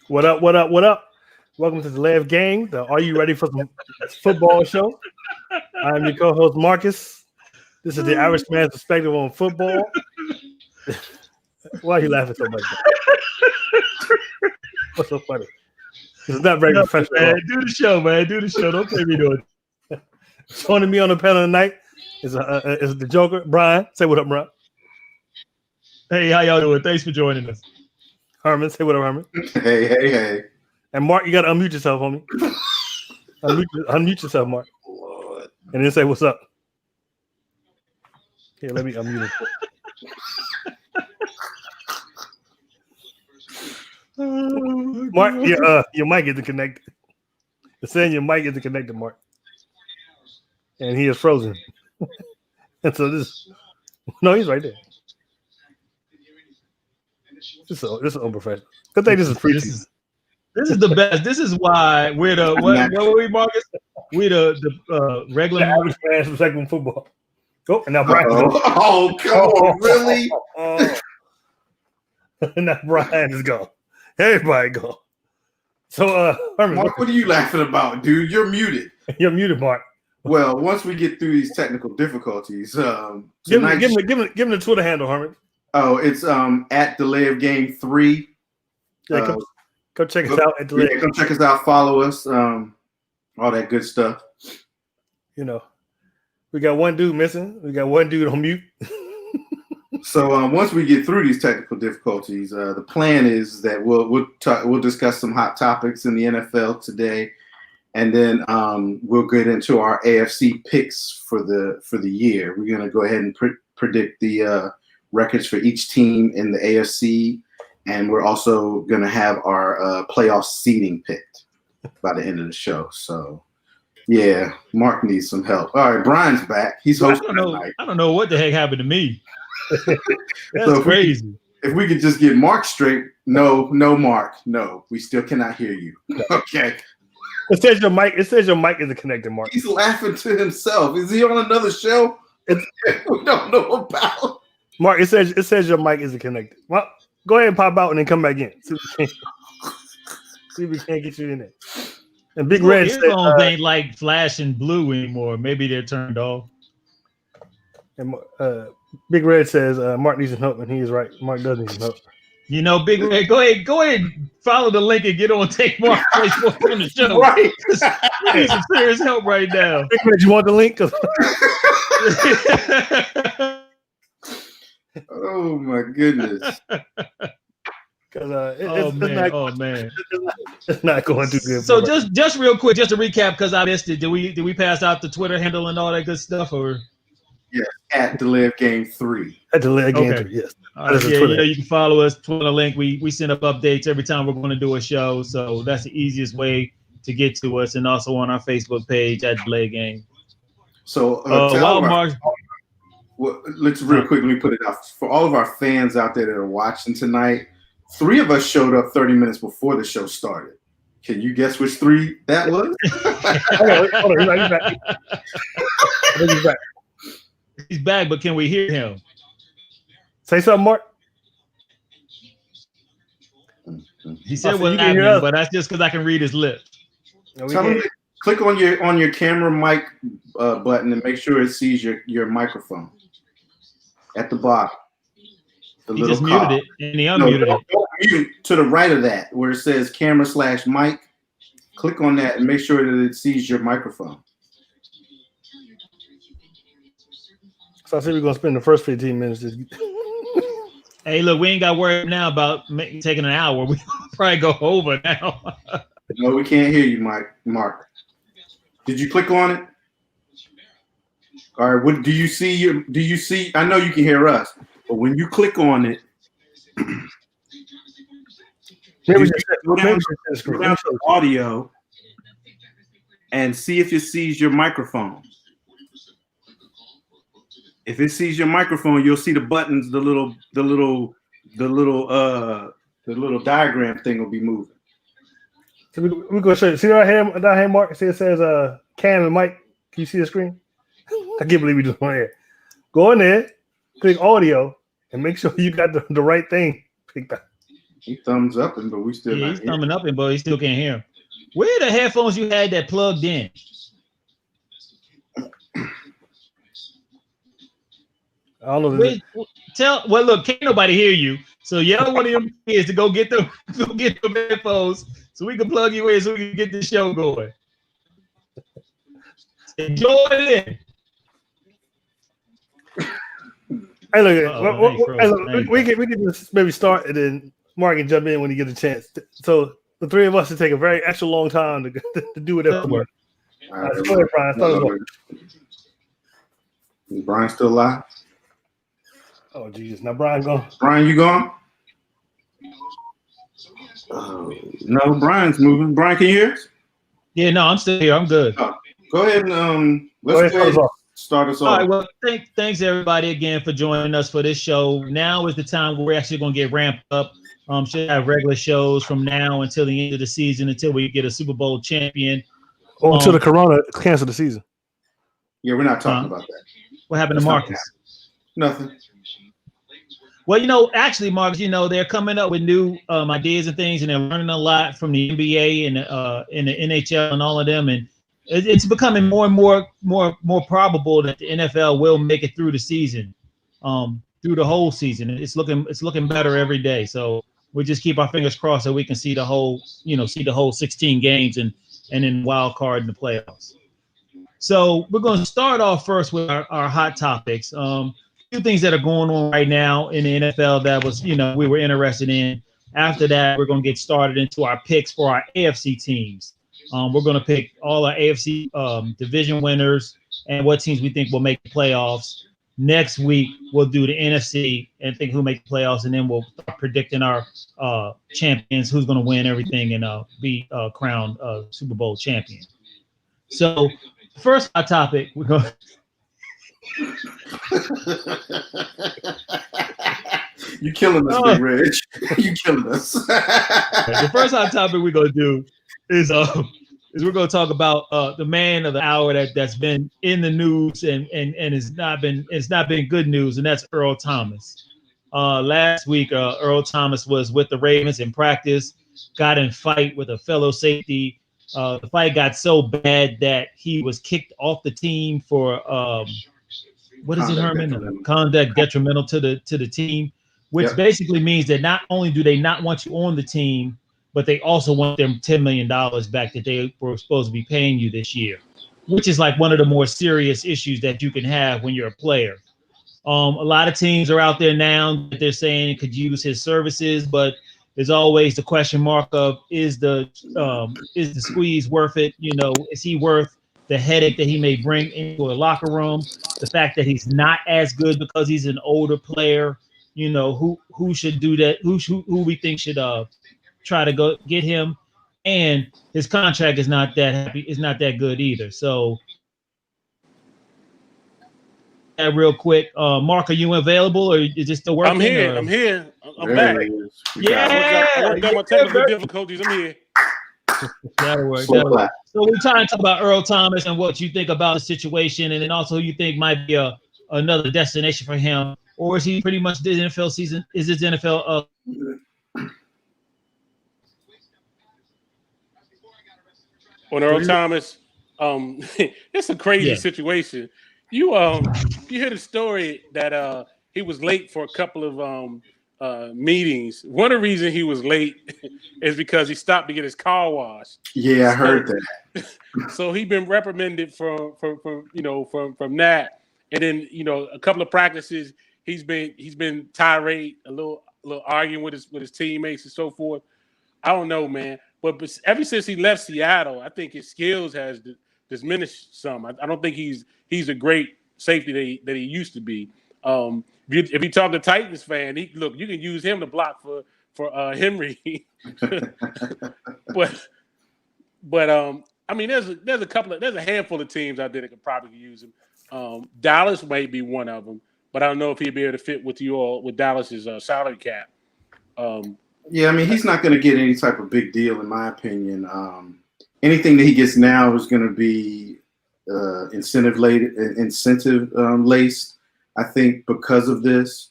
What up, what up, what up? Welcome to the Live Gang, the Are You Ready for Some Football show. I'm your co-host, Marcus. This is the Irish man's perspective on football. Why are you laughing so much? What's so funny? It's not very professional. Man, do the show, man. Do the show. Don't pay me doing it. Joining me on the panel tonight is the Joker, Brian. Say what up, Brian. Hey, how y'all doing? Thanks for joining us. Herman, say what up, Herman. Hey. And Mark, you got to unmute yourself, homie. Unmute yourself, Mark. Lord. And then say what's up. Here, let me unmute it. Mark, your mic isn't connected. It's saying your mic isn't connected, Mark. And he is frozen. And so no, he's right there. This is unprofessional. Good thing this is free. This is the best. This is why we're the what were we, Marcus? We're the regular average fans from second football. Oh, and now Brian. Oh, come on, really? And now Brian is gone. Everybody gone. So, Herman, Mark, what are you laughing about, dude? You're muted. You're muted, Mark. Well, once we get through these technical difficulties, give him the Twitter handle, Herman. Oh, it's at the Live Game 3. Yeah, come check us out at the Live. Come check us out. Follow us. All that good stuff. You know, we got one dude missing. We got one dude on mute. So once we get through these technical difficulties, the plan is that we'll discuss some hot topics in the NFL today, and then we'll get into our AFC picks for the year. We're going to go ahead and predict the records for each team in the AFC, and we're also going to have our playoff seeding picked by the end of the show. So, yeah, Mark needs some help. All right, Brian's back. He's hosting tonight. I don't know what the heck happened to me. That's so crazy. If we could just get Mark straight, no, Mark, no, we still cannot hear you. Okay. It says your mic isn't connected, Mark. He's laughing to himself. Is he on another show? We don't know about. Mark, it says your mic isn't connected. Well, go ahead and pop out and then come back in. See if we can't get you in there. And Big Red said ain't like flashing blue anymore. Maybe they're turned off. And Big Red says Mark needs some help, and he is right. Mark does need some help. You know, Big Red, go ahead, follow the link and get on Take Mark Facebook on the show. Right. We need some serious help right now. Big Red, you want the link? Oh my goodness. Man. It's not going too good. So just real quick, just to recap, because I missed it. Did we pass out the Twitter handle and all that good stuff, or? Yes, at the Live Game 3. At the Live Game 3, yes. You can follow us, Twitter link. We send up updates every time we're going to do a show, so that's the easiest way to get to us, and also on our Facebook page at the Live Game. So let's real quick, let me put it out. For all of our fans out there that are watching tonight, 3 of us showed up 30 minutes before the show started. Can you guess which 3 that was? Hold on, he's back. He's back, but can we hear him? Say something, Mark. He said what's happening, but that's just because I can read his lips. Click on your camera mic button and make sure it sees your microphone at the bottom. He just muted it and he unmuted it. Mute to the right of that where it says camera/mic. Click on that and make sure that it sees your microphone. So I said we're gonna spend the first 15 minutes. Hey, look, we ain't got to worry now about taking an hour. We probably go over now. No, we can't hear you, Mark. Did you click on it? All right. What do you see? Do you see? I know you can hear us, but when you click on it, go down to audio and see if it sees your microphone. If it sees your microphone, you'll see the buttons, the little diagram thing will be moving. So we're gonna show you. See right here, Mark. See it says Cam and Mike. Can you see the screen? I can't believe we just went here. Go in there, click audio, and make sure you got the right thing picked up. He thumbs up, but we still not he's here. thumbing up, but he still can't hear him. Where are the headphones you had that plugged in? I don't know. Well, look, can't nobody hear you. So yell one of your kids to go get the headphones so we can plug you in so we can get the show going. Enjoy it. Hey, look, we can just maybe start and then Mark can jump in when he gets a chance. So the three of us should take a very extra long time to do whatever work. All right, go ahead, Brian. Start Is Brian still alive? Oh, Jesus. Now, Brian, go. Brian, you gone? No, Brian's moving. Brian, can you hear us? Yeah, no, I'm still here. I'm good. Go ahead and let's start us off. All right, well, thanks everybody again for joining us for this show. Now is the time where we're actually going to get ramped up. Should have regular shows from now until the end of the season, until we get a Super Bowl champion. Or until the Corona cancel the season. Yeah, we're not talking about that. What happened to Marcus? Nothing. Well, actually, Marcus, they're coming up with new ideas and things, and they're learning a lot from the NBA and the NHL and all of them, and it's becoming more and more probable that the NFL will make it through the season, through the whole season. It's looking better every day. So we just keep our fingers crossed so we can see the whole 16 games and then wild card in the playoffs. So we're going to start off first with our hot topics. Few things that are going on right now in the NFL that was, we were interested in. After that, we're going to get started into our picks for our AFC teams. We're going to pick all our AFC division winners and what teams we think will make the playoffs. Next week, we'll do the NFC and think who make the playoffs, and then we'll start predicting our champions, who's going to win everything and be crowned Super Bowl champion. So first hot topic, we're going to You killing us, Big Reg. You killing us. The first hot topic we're gonna do is we're gonna talk about the man of the hour that's been in the news and it's not been good news, and that's Earl Thomas. Last week, Earl Thomas was with the Ravens in practice, got in fight with a fellow safety. The fight got so bad that he was kicked off the team for what is it, Herman? Conduct detrimental to the team, which basically means that not only do they not want you on the team, but they also want them $10 million back that they were supposed to be paying you this year, which is like one of the more serious issues that you can have when you're a player. A lot of teams are out there now that they're saying could use his services, but there's always the question mark of is the squeeze worth it? Is he worth the headache that he may bring into a locker room? The fact that he's not as good because he's an older player, who should do that? Who we think should try to go get him, and his contract is not that happy. It's not that good either. So, real quick, Mark, are you available or is it still working? I'm here. I'm back. Yeah, I worked out my technical difficulties. I'm here. That'll work. So we're trying to talk about Earl Thomas and what you think about the situation, and then also who you think might be another destination for him, or is he pretty much the NFL season? Is his NFL? On Earl Thomas, it's a crazy situation. You hear the story that he was late for a couple of meetings. One of the reasons he was late is because he stopped to get his car washed. Yeah, I heard that. So he's been reprimanded from that, and then a couple of practices he's been tirade, a little arguing with his teammates and so forth. I don't know, man, but ever since he left Seattle, I think his skills has diminished some. I don't think he's a great safety that he used to be. If you talk to Titans fan, you can use him to block for Henry. but I mean, there's a handful of teams out there that could probably use him. Dallas might be one of them, but I don't know if he'd be able to fit with Dallas's salary cap. Yeah, I mean, he's not going to get any type of big deal, in my opinion. Anything that he gets now is going to be incentive laced. I think because of this.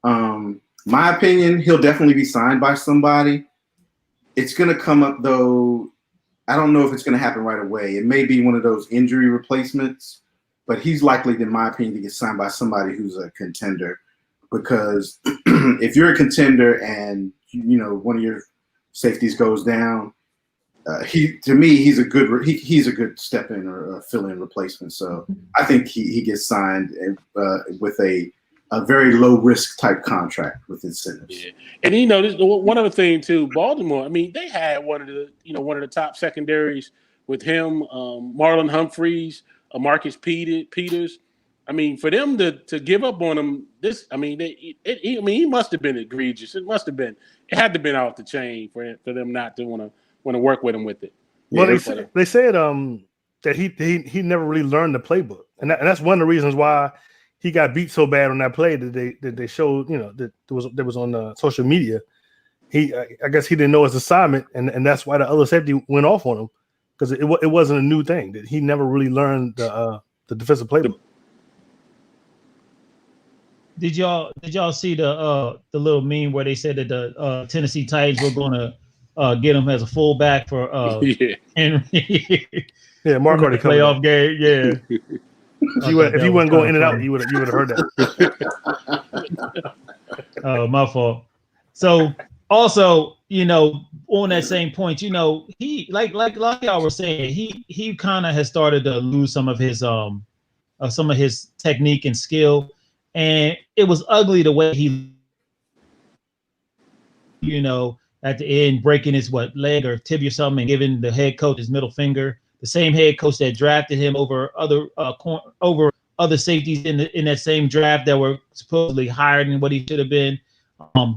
My opinion, he'll definitely be signed by somebody. It's going to come up though. I don't know if it's going to happen right away. It may be one of those injury replacements, but he's likely, in my opinion, to get signed by somebody who's a contender. Because if you're a contender and one of your safeties goes down, he's a good step in or fill in replacement. So I think he gets signed with a very low risk type contract with incentives. Yeah. And this one other thing too, Baltimore. I mean, they had one of the top secondaries with him, Marlon Humphreys, Marcus Peters. I mean, for them to give up on him, he must have been egregious. It had to have been off the chain for them not to want to work with him with it. Well, they said that he never really learned the playbook, and that's one of the reasons why he got beat so bad on that play that they showed, that was on social media. I guess he didn't know his assignment, and that's why the other safety went off on him, because it wasn't a new thing, that he never really learned the defensive playbook. Did y'all see the little meme where they said that the Tennessee Titans were going to get him as a fullback for Henry? Yeah, Mark already covered playoff game. Yeah. If you wasn't going in and out, you would have heard that. Oh, my fault. So also, on that same point, he like y'all were saying, he kind of has started to lose some of his technique and skill, and it was ugly the way he, at the end breaking his leg or tibia or something and giving the head coach his middle finger. The same head coach that drafted him over other safeties in that same draft that were supposedly higher than what he should have been,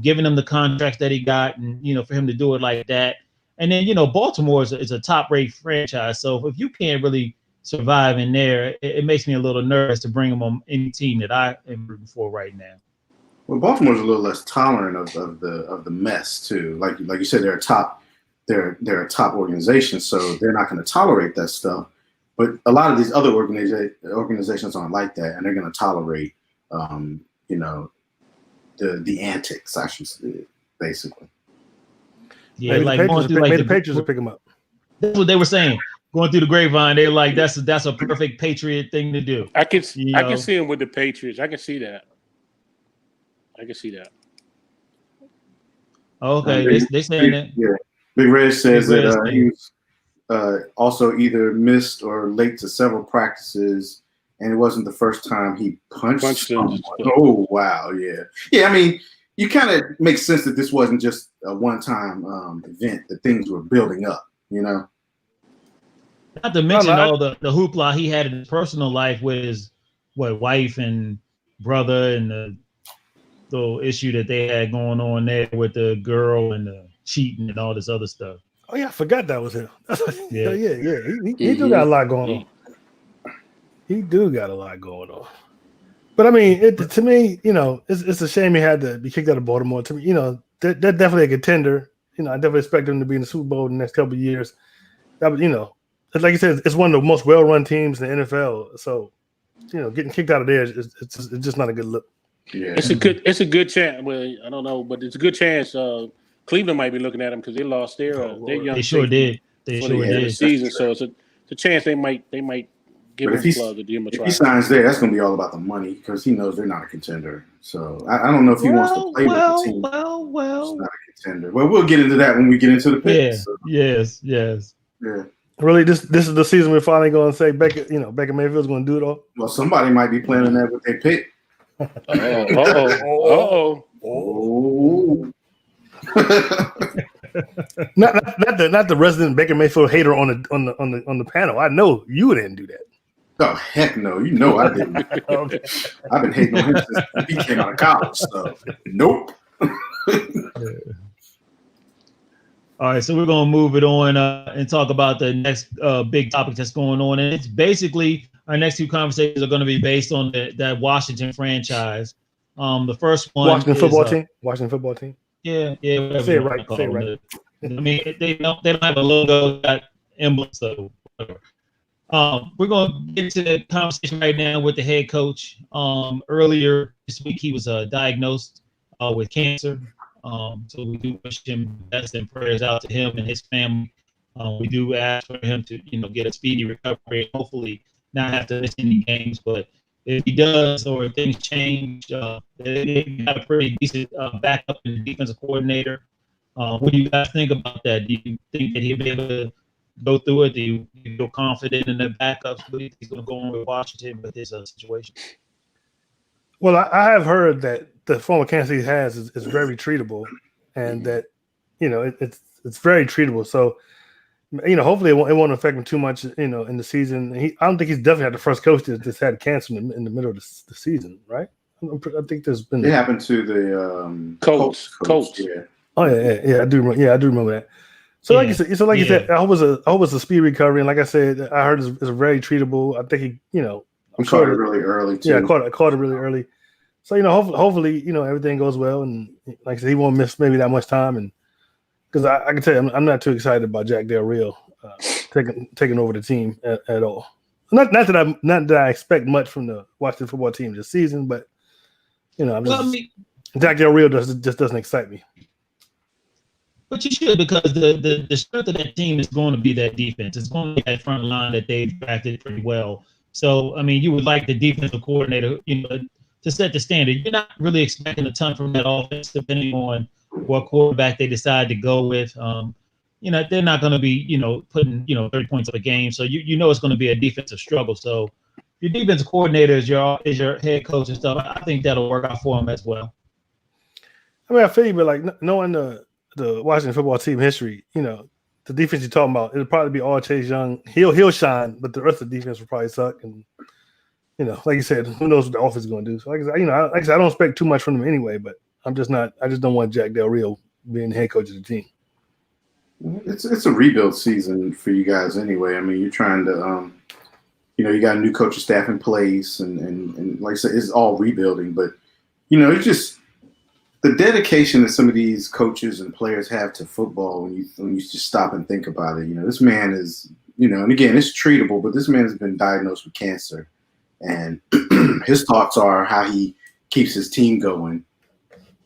giving him the contracts that he got, and for him to do it like that. And then Baltimore is a top-rate franchise, so if you can't really survive in there, it makes me a little nervous to bring him on any team that I am rooting for right now. Well, Baltimore's a little less tolerant of the mess too. Like you said, they're a top organization, so they're not going to tolerate that stuff. But a lot of these other organizations aren't like that, and they're going to tolerate, the antics, I should say, basically. Yeah, maybe the Patriots will pick them up. That's what they were saying. Going through the grapevine, they're like, that's a perfect Patriot thing to do. I can see him with the Patriots. I can see that. Okay, they saying that. Yeah. Big Red says that he was also either missed or late to several practices, and it wasn't the first time he punched someone. Oh, wow, yeah. Yeah, I mean, you kind of make sense that this wasn't just a one-time event, that things were building up, Not to mention all the hoopla he had in his personal life with his wife and brother, and the little issue that they had going on there with the girl and the cheating and all this other stuff. Oh yeah, I forgot that was him. Yeah. He do got a lot going on. He do got a lot going on. But I mean, to me, it's a shame he had to be kicked out of Baltimore. To me, they're definitely a contender. I definitely expect them to be in the Super Bowl in the next couple of years. That would, like you said, it's one of the most well-run teams in the NFL. So, getting kicked out of there it's just not a good look. Yeah, it's a good chance. Well, I don't know, but it's a good chance. Cleveland might be looking at them because they lost their young. They sure did. They sure did. The season, so it's a chance they might give him a plug to give him a try. If he signs there, that's going to be all about the money because he knows they're not a contender. So I don't know if he wants to play with the team. It's not a contender. Well, we'll get into that when we get into the picks. Yeah. So. Yes. Yeah. Really, this is the season we're finally going to say Baker Mayfield's going to do it all. Well, somebody might be planning that with their pick. Oh. not the resident Baker Mayfield hater on the panel. I know you didn't do that. Oh heck no! I didn't. Okay. I've been hating on him since he came out of college. So nope. All right, so we're gonna move it on and talk about the next big topic that's going on, and it's basically our next two conversations are going to be based on that Washington franchise. The first one, Washington football team. Yeah, whatever Say you it wanna right. call Say it them. right. I mean, they don't have a logo, got emblem, so whatever. We're going to get to the conversation right now with the head coach. Earlier this week, he was diagnosed with cancer. So we do wish him best and prayers out to him and his family. We do ask for him to, get a speedy recovery, hopefully not have to miss any games. But if he does, or if things change, they got a pretty decent backup and defensive coordinator. What do you guys think about that? Do you think that he'll be able to go through it? Do you feel confident in the backups? What do you think he's going to go on with Washington with his situation? Well, I have heard that the form of cancer he has is very treatable, and that it's very treatable. So hopefully it won't affect him too much. In the season, I don't think he's definitely had the first coach that's had cancer in the middle of the season, right? I think there's been. It happened to the Coach. Yeah. Oh yeah, I do remember that. So like you said, I hope it's a speedy recovery, and like I said, I heard it's very treatable. I think he, I'm caught it really early too. Yeah, I caught it really early. So hopefully everything goes well, and like I said, he won't miss maybe that much time. And because I can tell you, I'm not too excited about Jack Del Rio taking over the team at all. Not that I expect much from the Washington football team this season, but Jack Del Rio just doesn't excite me. But you should, because the strength of that team is going to be that defense. It's going to be that front line that they've drafted pretty well. So, I mean, you would like the defensive coordinator, to set the standard. You're not really expecting a ton from that offense, depending on what quarterback they decide to go with. They're not going to be, putting, 30 points up a game. So it's going to be a defensive struggle. So your defensive coordinator is your head coach and stuff. I think that'll work out for him as well. I mean, I feel you, but like knowing the Washington football team history, the defense you're talking about, it'll probably be all Chase Young. He'll shine, but the rest of the defense will probably suck. And like you said, who knows what the offense is going to do? So like I said, I don't expect too much from him anyway. But I just don't want Jack Del Rio being the head coach of the team. It's a rebuild season for you guys anyway. I mean, you're trying to, you got a new coaching staff in place, and like I said, it's all rebuilding. But it's just the dedication that some of these coaches and players have to football when you just stop and think about it. This man is, and again, it's treatable, but this man has been diagnosed with cancer, and his thoughts are how he keeps his team going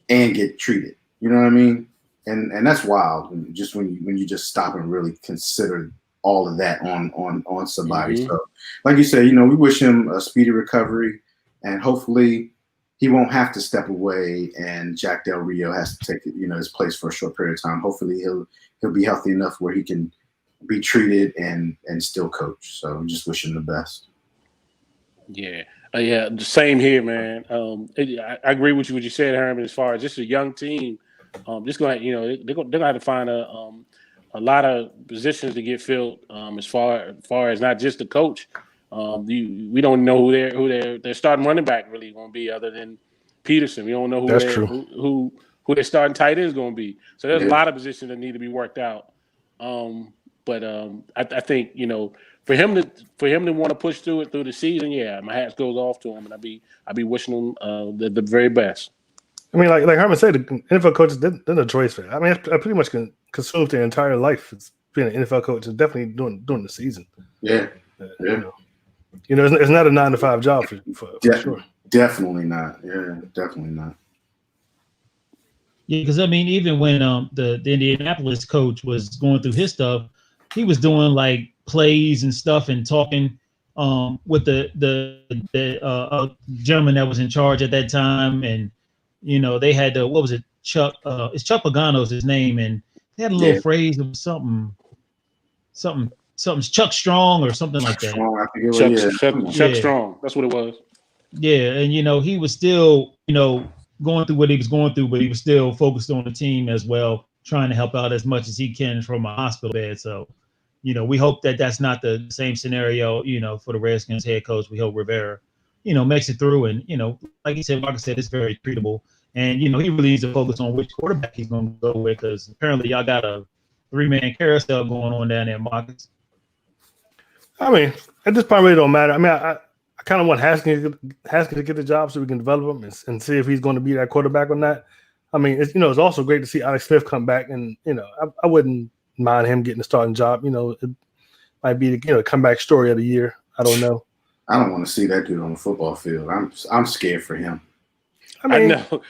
and get treated. You know what I mean? And that's wild. Just when you just stop and really consider all of that on somebody. Mm-hmm. So, like you said, we wish him a speedy recovery, and hopefully he won't have to step away, and Jack Del Rio has to take his place for a short period of time. Hopefully he'll be healthy enough where he can be treated and still coach. So we just wish him the best. Yeah. The same here, man. I agree with what you said, Herman. As far as just a young team, just going, they're going to have to find a lot of positions to get filled. As far as not just the coach. We don't know who their starting running back really going to be, other than Peterson. We don't know who their starting tight end is going to be. So there's a lot of positions that need to be worked out. But I think for him to want to push through the season, my hat goes off to him, and I be wishing him the very best. I mean, like Herman said, the NFL coaches they're a choice for. I mean, I pretty much can consume their entire life as being an NFL coach, and definitely during the season. Yeah. It's not a 9-to-5 job for sure. Definitely not. Yeah, definitely not. Yeah, because I mean, even when the Indianapolis coach was going through his stuff, he was doing like plays and stuff and talking with the gentleman that was in charge at that time, and they had what was it, Chuck? It's Chuck Pagano's his name, and they had a little phrase of something Chuck Strong or something like that. Strong, I think it was, Chuck Strong. That's what it was. Yeah, and he was still, going through what he was going through, but he was still focused on the team as well, trying to help out as much as he can from a hospital bed. So, we hope that that's not the same scenario, for the Redskins head coach. We hope Rivera, makes it through, and like he said, Marcus said, it's very treatable, and he really needs to focus on which quarterback he's going to go with, because apparently y'all got a 3-man carousel going on down there, Marcus. I mean, at this point, it really don't matter. I mean, I kind of want Haskins to get the job so we can develop him and see if he's going to be that quarterback or not. I mean, it's it's also great to see Alex Smith come back, and I wouldn't mind him getting a starting job. It might be the comeback story of the year. I don't know. I don't want to see that dude on the football field. I'm scared for him. I know,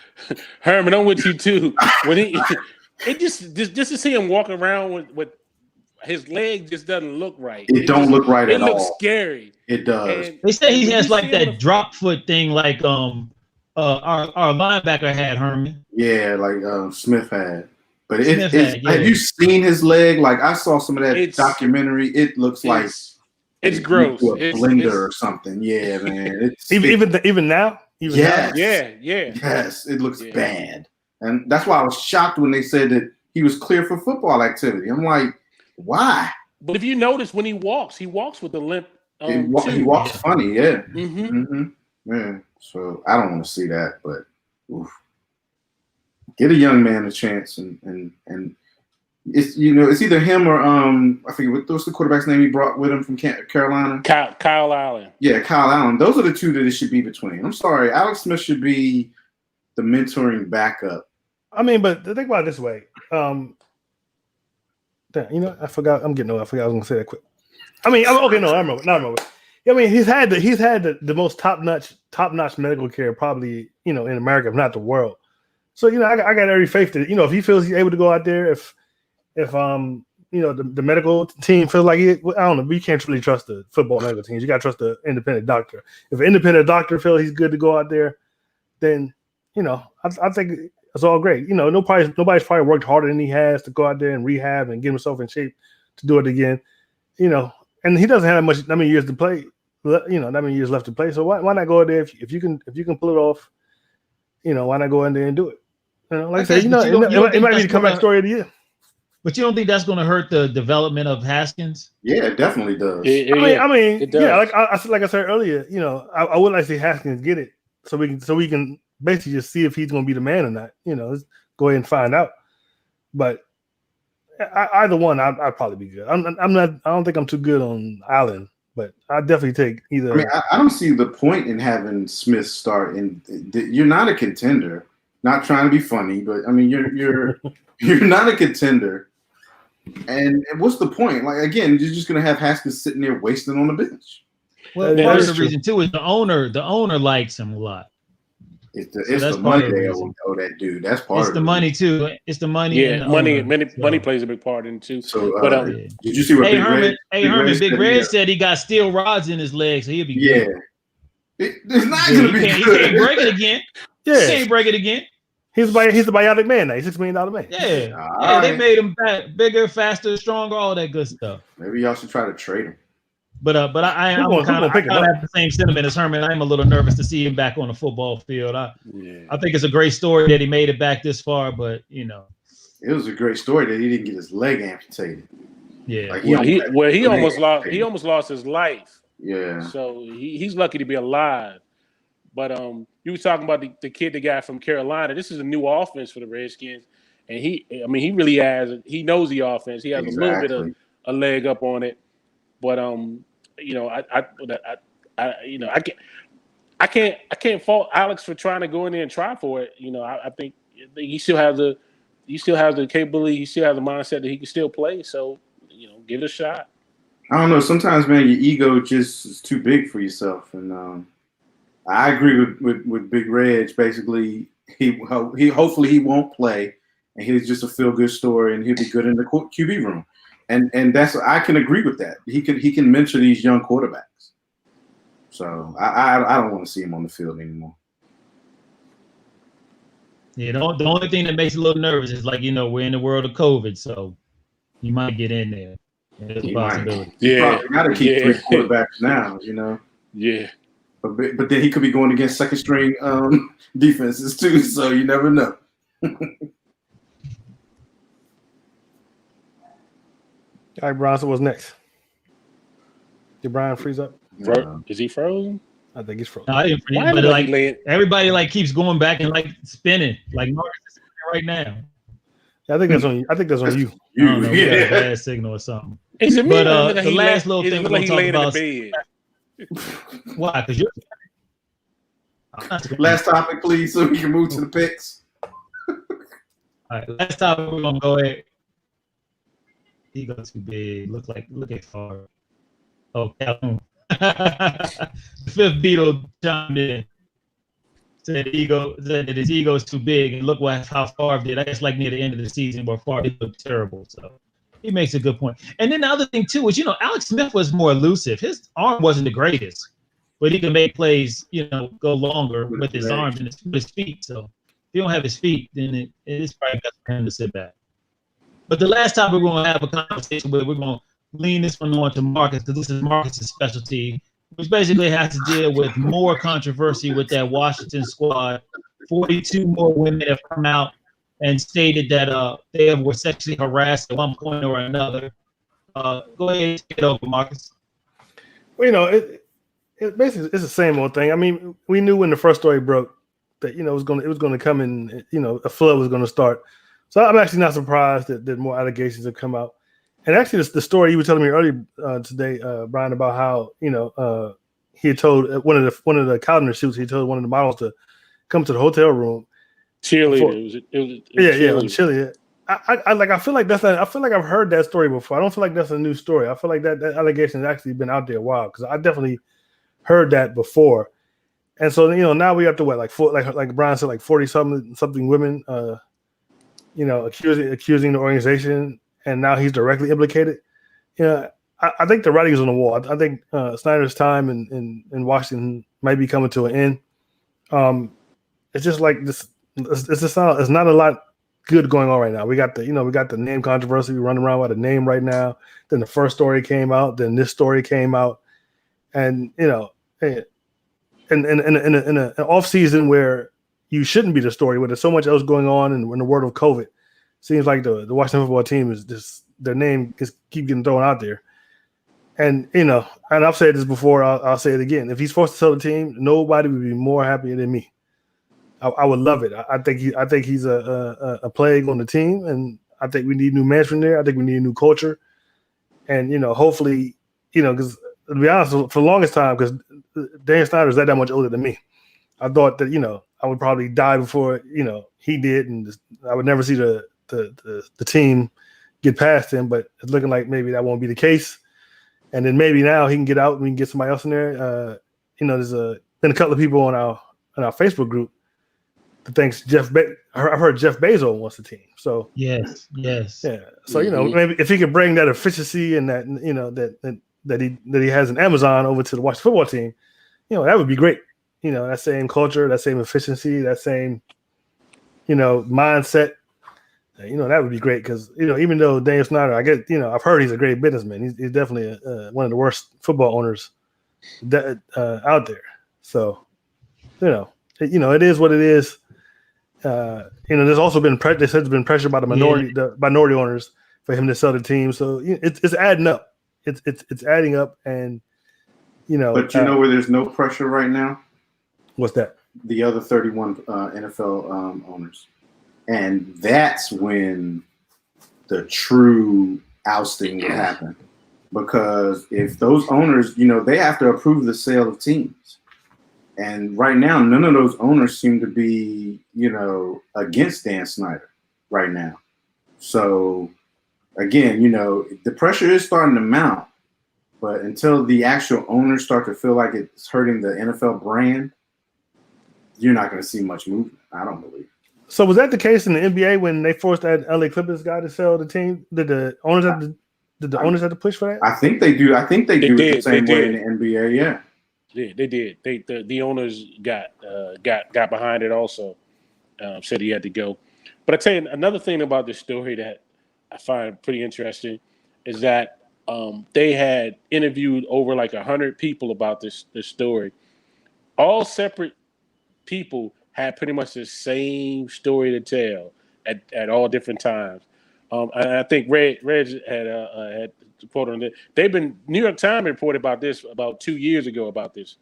Herman. I'm with you too. When it just to see him walk around with his leg just doesn't look right. It don't look right at all. It looks scary. It does. And they say he has like that drop foot thing, like our linebacker had, Herman. Yeah, like Smith had. But have you seen his leg? Like I saw some of that documentary. It looks like it's gross. A blender or something. Yeah, man. Even now. Yes. Yeah. Yes, it looks bad, and that's why I was shocked when they said that he was clear for football activity. I'm like, why? But if you notice, when he walks with a limp. He walks funny, yeah. Mm-hmm. Yeah. So I don't want to see that, but get a young man a chance, and it's it's either him or I forget what's the quarterback's name he brought with him from Carolina. Kyle Allen. Yeah, Kyle Allen. Those are the two that it should be between. I'm sorry, Alex Smith should be the mentoring backup. I mean, but think about it this way. I forgot. I'm getting old. I forgot I was going to say that quick. I mean, okay, no, I remember. I mean, he's had the most top notch medical care probably in America, if not the world. So I got every faith that if he feels he's able to go out there, if the medical team feels like I don't know, we can't really trust the football medical teams. You got to trust the independent doctor. If an independent doctor feels he's good to go out there, then I think it's all great. Nobody's probably worked harder than he has to go out there and rehab and get himself in shape to do it again. And he doesn't have that many years to play. That many years left to play. So why not go out there if you can pull it off? Why not go in there and do it? Like I said, it might be the comeback story of the year. But you don't think that's going to hurt the development of Haskins? Yeah, it definitely does. I mean, yeah. Like I said earlier, I would like to see Haskins get it so we can basically just see if he's going to be the man or not. Let's go ahead and find out. But either one, I'd probably be good. I'm not. I don't think I'm too good on Allen, but I definitely take either. I mean, I don't see the point in having Smith start. And you're not a contender. Not trying to be funny, but I mean, you're not a contender. And what's the point? Like again, you're just gonna have Haskins sitting there wasting on the bench. Well, part of the reason too is the owner likes him a lot. It's the money they owe that dude. That's part of it. It's the money too. It's the money. Yeah, money plays a big part in it too. So, but did you see what Big Red said? He got steel rods in his legs, so he'll be good. It's not gonna be good. He can't break it again. Yeah, he can't break it again. He's the bionic man now. He's $6 million man. Yeah, they made him bigger, faster, stronger, all that good stuff. Maybe y'all should try to trade him. But I kind of have the same sentiment as Herman. I'm a little nervous to see him back on the football field. I think it's a great story that he made it back this far, but it was a great story that he didn't get his leg amputated. Yeah, like he almost lost his life. Yeah, so he's lucky to be alive. But you were talking about the kid, the guy from Carolina. This is a new offense for the Redskins, and he knows the offense. He has a little bit of a leg up on it, but I can't fault Alex for trying to go in there and try for it. I think he still has the capability. He still has the mindset that he can still play. So give it a shot. I don't know. Sometimes, man, your ego just is too big for yourself, and I agree with Big Reg. Basically, he hopefully he won't play, and he's just a feel good story, and he'll be good in the QB room, and that's I can agree with that. He can mentor these young quarterbacks. So I don't want to see him on the field anymore. Yeah, the only thing that makes you a little nervous is we're in the world of COVID, so you might get in there. There's a possibility. Yeah, got to keep 3 quarterbacks now. Yeah. But then he could be going against second string defenses too, so you never know. All right, Brian, so what's next? Did Brian freeze up? Is he frozen? I think he's frozen. No, I didn't freeze, but everybody keeps going back and spinning. Like Marcus is right now. Yeah, I think that's on you. I think that's on you. I don't know, a bad signal or something. Is it me? But the last little thing we're going to talk about. Why? Because you're last topic, please, so we can move to the picks. All right, last time we're gonna go ahead. Ego too big. Look at Favre. Oh, Calhoun. The fifth Beatle chimed in. Said that his ego is too big, and look how Favre did. I guess like near the end of the season where Favre did look terrible. So he makes a good point. And then the other thing too is, Alex Smith was more elusive. His arm wasn't the greatest, but he can make plays, go longer with his arms and his feet. So if you don't have his feet, then it is probably best for him to sit back. But the last time we're going to have a conversation with, we're going to lean this one on to Marcus, because this is Marcus's specialty, which basically has to deal with more controversy with that Washington squad. 42 more women have come out and stated that they were sexually harassed at one point or another. Go ahead and take it over, Marcus. Well, it basically it's the same old thing. I mean, we knew when the first story broke that it was going to come in. A flood was going to start. So I'm actually not surprised that more allegations have come out. And actually, the story you were telling me earlier today, Brian, about how he had told one of the calendar shoots, he told one of the models to come to the hotel room. Cheerleader. It was cheerleader. I feel like I've heard that story before. I don't feel like that's a new story. I feel like that allegation has actually been out there a while, because I definitely heard that before. And so now we up to what, like Brian said, like 40 something women accusing the organization, and now he's directly implicated. I think the writing is on the wall. I think Snyder's time in Washington might be coming to an end. It's just like this. It's not a lot good going on right now. We got the name controversy running around with a name right now. Then the first story came out. Then this story came out, and in an off season where you shouldn't be the story, where there's so much else going on, and in the world of COVID, seems like the Washington football team is just, their name just keep getting thrown out there. And and I've said this before, I'll say it again. If he's forced to sell the team, nobody would be more happier than me. I would love it. I think he's a plague on the team, and I think we need new management there. I think we need a new culture, and hopefully, because to be honest, for the longest time, because Dan Snyder is that much older than me, I thought that I would probably die before he did, and I would never see the team get past him. But it's looking like maybe that won't be the case. And then maybe now he can get out and we can get somebody else in there. There's been a couple of people on our Facebook group that thinks I've heard Jeff Bezos wants the team. So yes. Yeah. So maybe if he could bring that efficiency and that that he has in Amazon over to the Washington football team, that would be great. That same culture, that same efficiency, that same mindset. That would be great, because even though Daniel Snyder, I get I've heard he's a great businessman. He's definitely one of the worst football owners out there. So it is what it is. There's also been there's been pressure by the minority owners for him to sell the team. So it's adding up. It's adding up, and But where there's no pressure right now? What's that? The other 31 NFL owners. And that's when the true ousting will happen. Because if those owners, they have to approve the sale of teams. And right now, none of those owners seem to be, against Dan Snyder right now. So, again, the pressure is starting to mount. But until the actual owners start to feel like it's hurting the NFL brand, you're not going to see much movement, I don't believe. So was that the case in the NBA when they forced that LA Clippers guy to sell the team? Did the owners have to push for that? I think they do. I think they do it the same way in the NBA. Yeah. Yeah, they did. The owners got behind it also. Said he had to go. But I tell you, another thing about this story that I find pretty interesting is that they had interviewed over like 100 people about this story. All separate people had pretty much the same story to tell at all different times. And I think Reg had reported on it. New York Times reported about this about 2 years ago about this.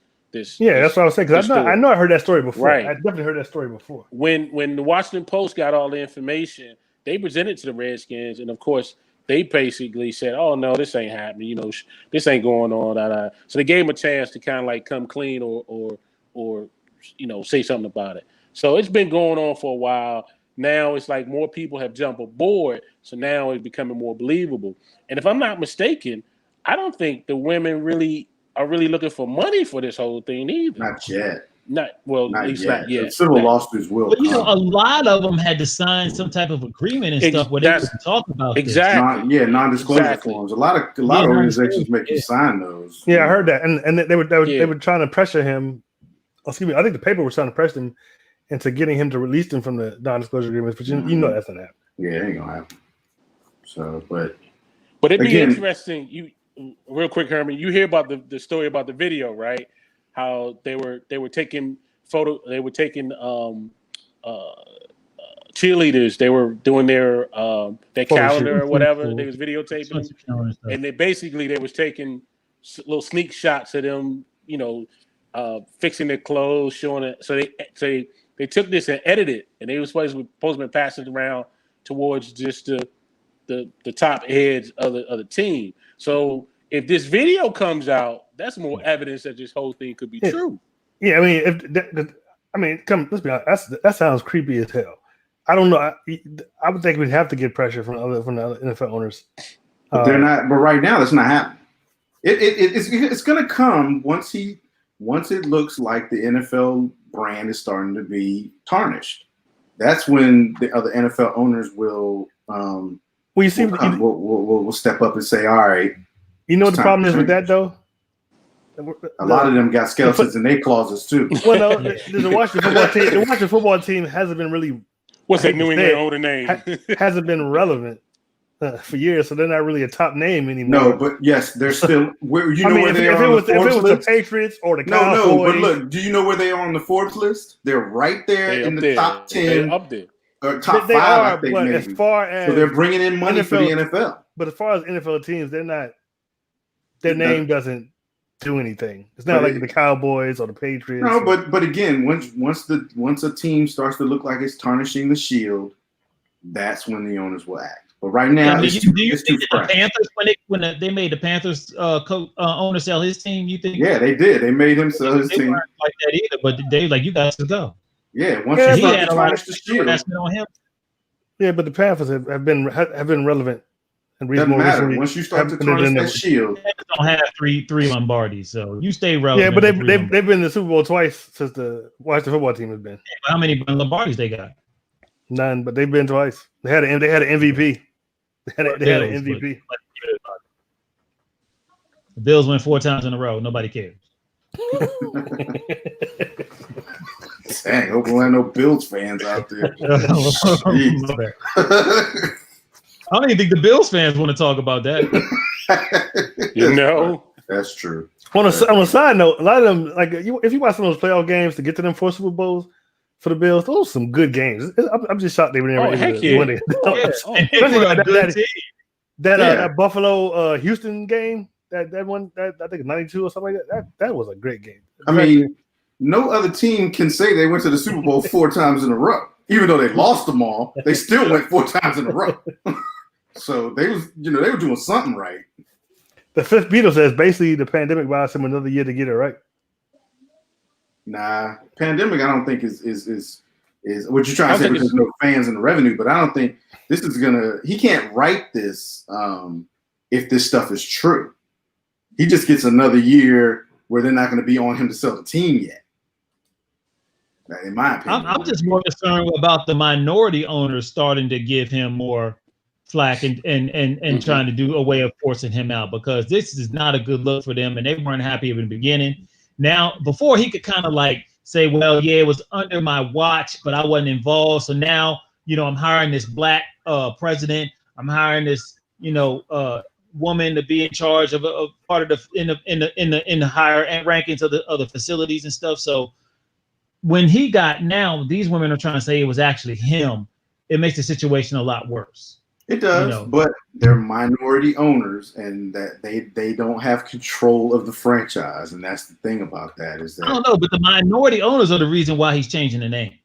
Yeah, that's what I was saying. Because I know I heard that story before. Right. I definitely heard that story before. When the Washington Post got all the information, they presented to the Redskins, and of course they basically said, "Oh no, this ain't happening. This ain't going on." So they gave them a chance to kind of like come clean or say something about it. So it's been going on for a while. now it's like more people have jumped aboard, so now it's becoming more believable. And if I'm not mistaken, I don't think the women really are looking for money for this whole thing either. Not yet. Not Not least yet. not yet. The civil lawsuits will. But come. a lot of them had to sign some type of agreement and stuff where they would talk about exactly. Non-disclosure forms. A lot of organizations make you sign those. Yeah, I heard that, and they were trying to pressure him. Excuse me, I think the paper was trying to pressure him into getting him to release them from the non-disclosure agreements, but you know that's not happening. Yeah, it ain't gonna happen. So, but it'd be interesting. You real quick, Herman. You hear about the story about the video, right? How they were taking cheerleaders. They were doing their calendar or whatever. They was videotaping them, and they was taking little sneak shots of them, fixing their clothes, showing it. So they took this and edited it, and they were supposed to be passing it around towards just the top heads of the team. So if this video comes out, that's more evidence that this whole thing could be true. Yeah, I mean, let's be honest. That sounds creepy as hell. I don't know. I would think we'd have to get pressure from the other NFL owners. But they're not. But right now, that's not happening. It's going to come once it looks like the NFL brand is starting to be tarnished. That's when the other NFL owners will. Will step up and say, "All right." You know what the problem is with that though? A lot of them got skeletons in their closets too. Well, no, the Washington football team hasn't been really. What's that New England older name? Hasn't been relevant for years, so they're not really a top name anymore. No, but yes, they're still. Where they are if on the Forbes list? If it was the Patriots or the Cowboys. No, but look, do you know where they are on the Forbes list? They're right there in the top 10, up there, or top 5. I think maybe. As far as so they're bringing in money for the NFL. But as far as NFL teams, they're not. Their name doesn't do anything. It's not like the Cowboys or the Patriots. No, but again, once a team starts to look like it's tarnishing the shield, that's when the owners will act. But right now, do you think that the Panthers, when they made the Panthers owner sell his team, you think? Yeah, they did. They made him sell his team. They weren't like that either, but they like, you guys to go. Yeah, once you start to tarnish the shield, on him. Yeah, but the Panthers have been relevant. Doesn't matter. Once you start to tarnish that shield, they don't have three Lombardis, so you stay relevant. Yeah, but they've been in the Super Bowl twice since the Washington football team has been. Yeah, how many Lombardis they got? None, but they've been twice. They had an MVP. They had an MVP. The Bills win 4 times in a row. Nobody cares. Dang, hope we have no Bills fans out there. I don't even think the Bills fans want to talk about that. That's true. On a side note, a lot of them, like if you watch some of those playoff games to get to them 4 Super Bowls for the Bills, those are some good games. I'm just shocked they were never able to win it. That Buffalo Houston game, that one, that I think 92 or something like that. That was a great game. I mean, no other team can say they went to the Super Bowl 4 times in a row. Even though they lost them all, they still went 4 times in a row. So they were doing something right. The 5th Beatle says basically the pandemic buys them another year to get it right. Nah, pandemic I don't think is what you're trying to say, because there's no fans and revenue, but I don't think this is he can't write this if this stuff is true. He just gets another year where they're not going to be on him to sell the team yet. In my opinion. I'm just more concerned about the minority owners starting to give him more flack and trying to do a way of forcing him out, because this is not a good look for them, and they weren't happy in the beginning. Now, before he could kind of like say, well, yeah, it was under my watch, but I wasn't involved. So now, I'm hiring this black president. I'm hiring this, woman to be in charge of a part of in the higher rankings of the facilities and stuff. So when he got, now these women are trying to say it was actually him. It makes the situation a lot worse. It does, but they're minority owners, and that they don't have control of the franchise, and that's the thing about that is that I don't know, but the minority owners are the reason why he's changing the name.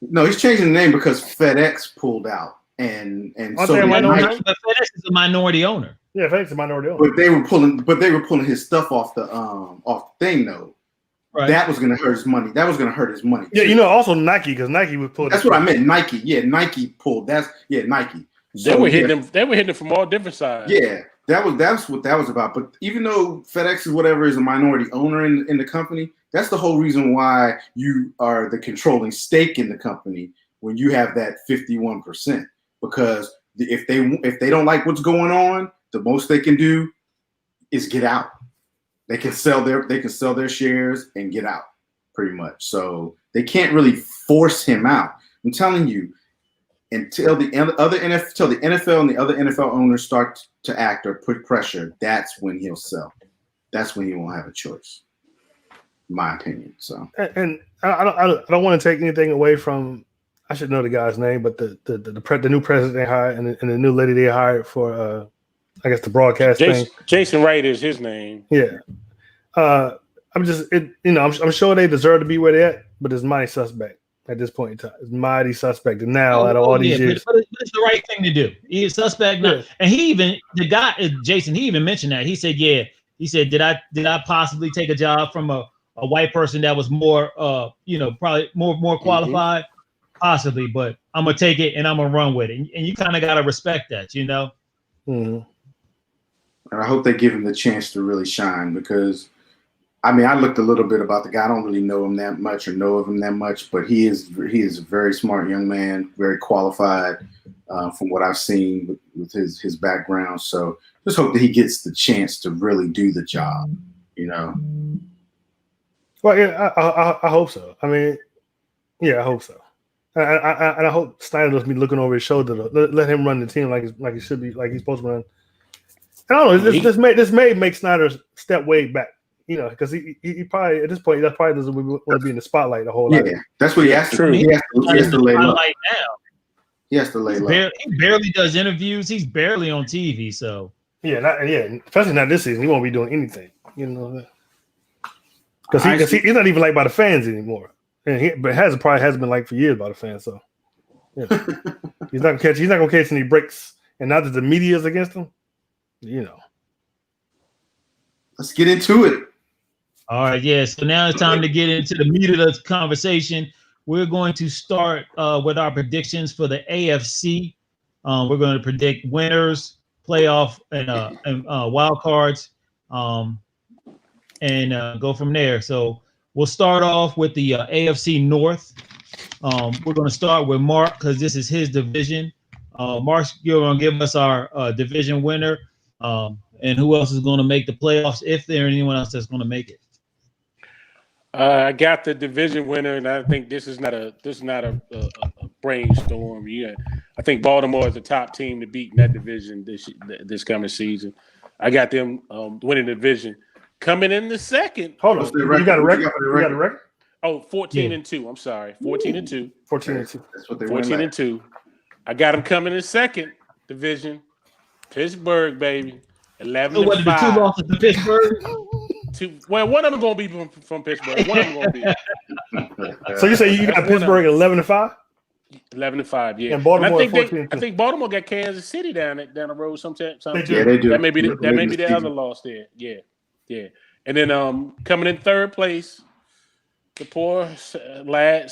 No, he's changing the name because FedEx pulled out, and so but FedEx is a minority owner. Yeah, FedEx is a minority owner. But they were pulling his stuff off the thing though. that was going to hurt his money. That was going to hurt his money. Yeah, too. Also Nike, because Nike would pull. That's what I meant. Nike. Yeah, Nike pulled. Nike. So, they were hitting them. They were hitting them from all different sides. Yeah, that's what that was about. But even though FedEx is whatever is a minority owner in the company, that's the whole reason why you are the controlling stake in the company when you have that 51%. Because if they don't like what's going on, the most they can do is get out. They can sell their shares and get out, pretty much. So they can't really force him out. I'm telling you, until the NFL and the other NFL owners start to act or put pressure, that's when he'll sell. That's when he won't have a choice, in my opinion. So, and I don't want to take anything away from. I should know the guy's name, but the new president they hired and the new lady they hired for I guess the broadcast thing. Jason Wright is his name. Yeah. I'm sure they deserve to be where they're at, but it's mighty suspect at this point in time. It's mighty suspect. And now, out of all these years, but it's the right thing to do. He's suspect now, and Jason, he even mentioned that. He said, "Yeah." He said, "Did I possibly take a job from a white person that was more, probably more qualified, possibly, but I'm gonna take it and I'm gonna run with it." And you kind of gotta respect that, Mm-hmm. And I hope they give him the chance to really shine because, I mean, I looked a little bit about the guy. I don't really know him that much or know of him that much, but he is a very smart young man, very qualified from what I've seen with his background. So just hope that he gets the chance to really do the job, Well, yeah, I hope so. I mean, yeah, I hope so. And I hope Snyder doesn't be looking over his shoulder. Let him run the team like he should be, like he's supposed to run. I don't know. This may make Snyder step way back, because he probably at this point that probably doesn't want to be in the spotlight the whole lot. Yeah, that's what he has to. He has to lay low. He has to lay low. He barely does interviews. He's barely on TV. So especially not this season. He won't be doing anything. Because he's not even liked by the fans anymore. But probably has been liked for years by the fans. So he's not gonna catch any breaks. And now that the media is against him, Let's get into it. All right, yeah. So now it's time to get into the meat of the conversation. We're going to start with our predictions for the AFC. We're going to predict winners, playoff, and wild cards, and go from there. So we'll start off with the AFC North. We're going to start with Mark because this is his division. Mark's going to give us our division winner, and who else is going to make the playoffs if there anyone else that's going to make it. I got the division winner, and I think this is not a brainstorm. Yeah, I think Baltimore is the top team to beat in that division this coming season. I got them winning the division. Coming in the second. Hold on. You got a record? You got a record? Oh, 14-2. I'm sorry. 14-2. 14-2. That's what they 14-2. I got them coming in second division. Pittsburgh, baby. 11-5. So what, the 2 losses to Pittsburgh? Well, one of them going to be from Pittsburgh. One of them going to be. So you say you got Pittsburgh at 11-5? 11-5, yeah. And Baltimore and I think Baltimore got Kansas City down the road sometime. Yeah, they do. That may be the other loss there. Yeah. And then coming in third place, the poor sad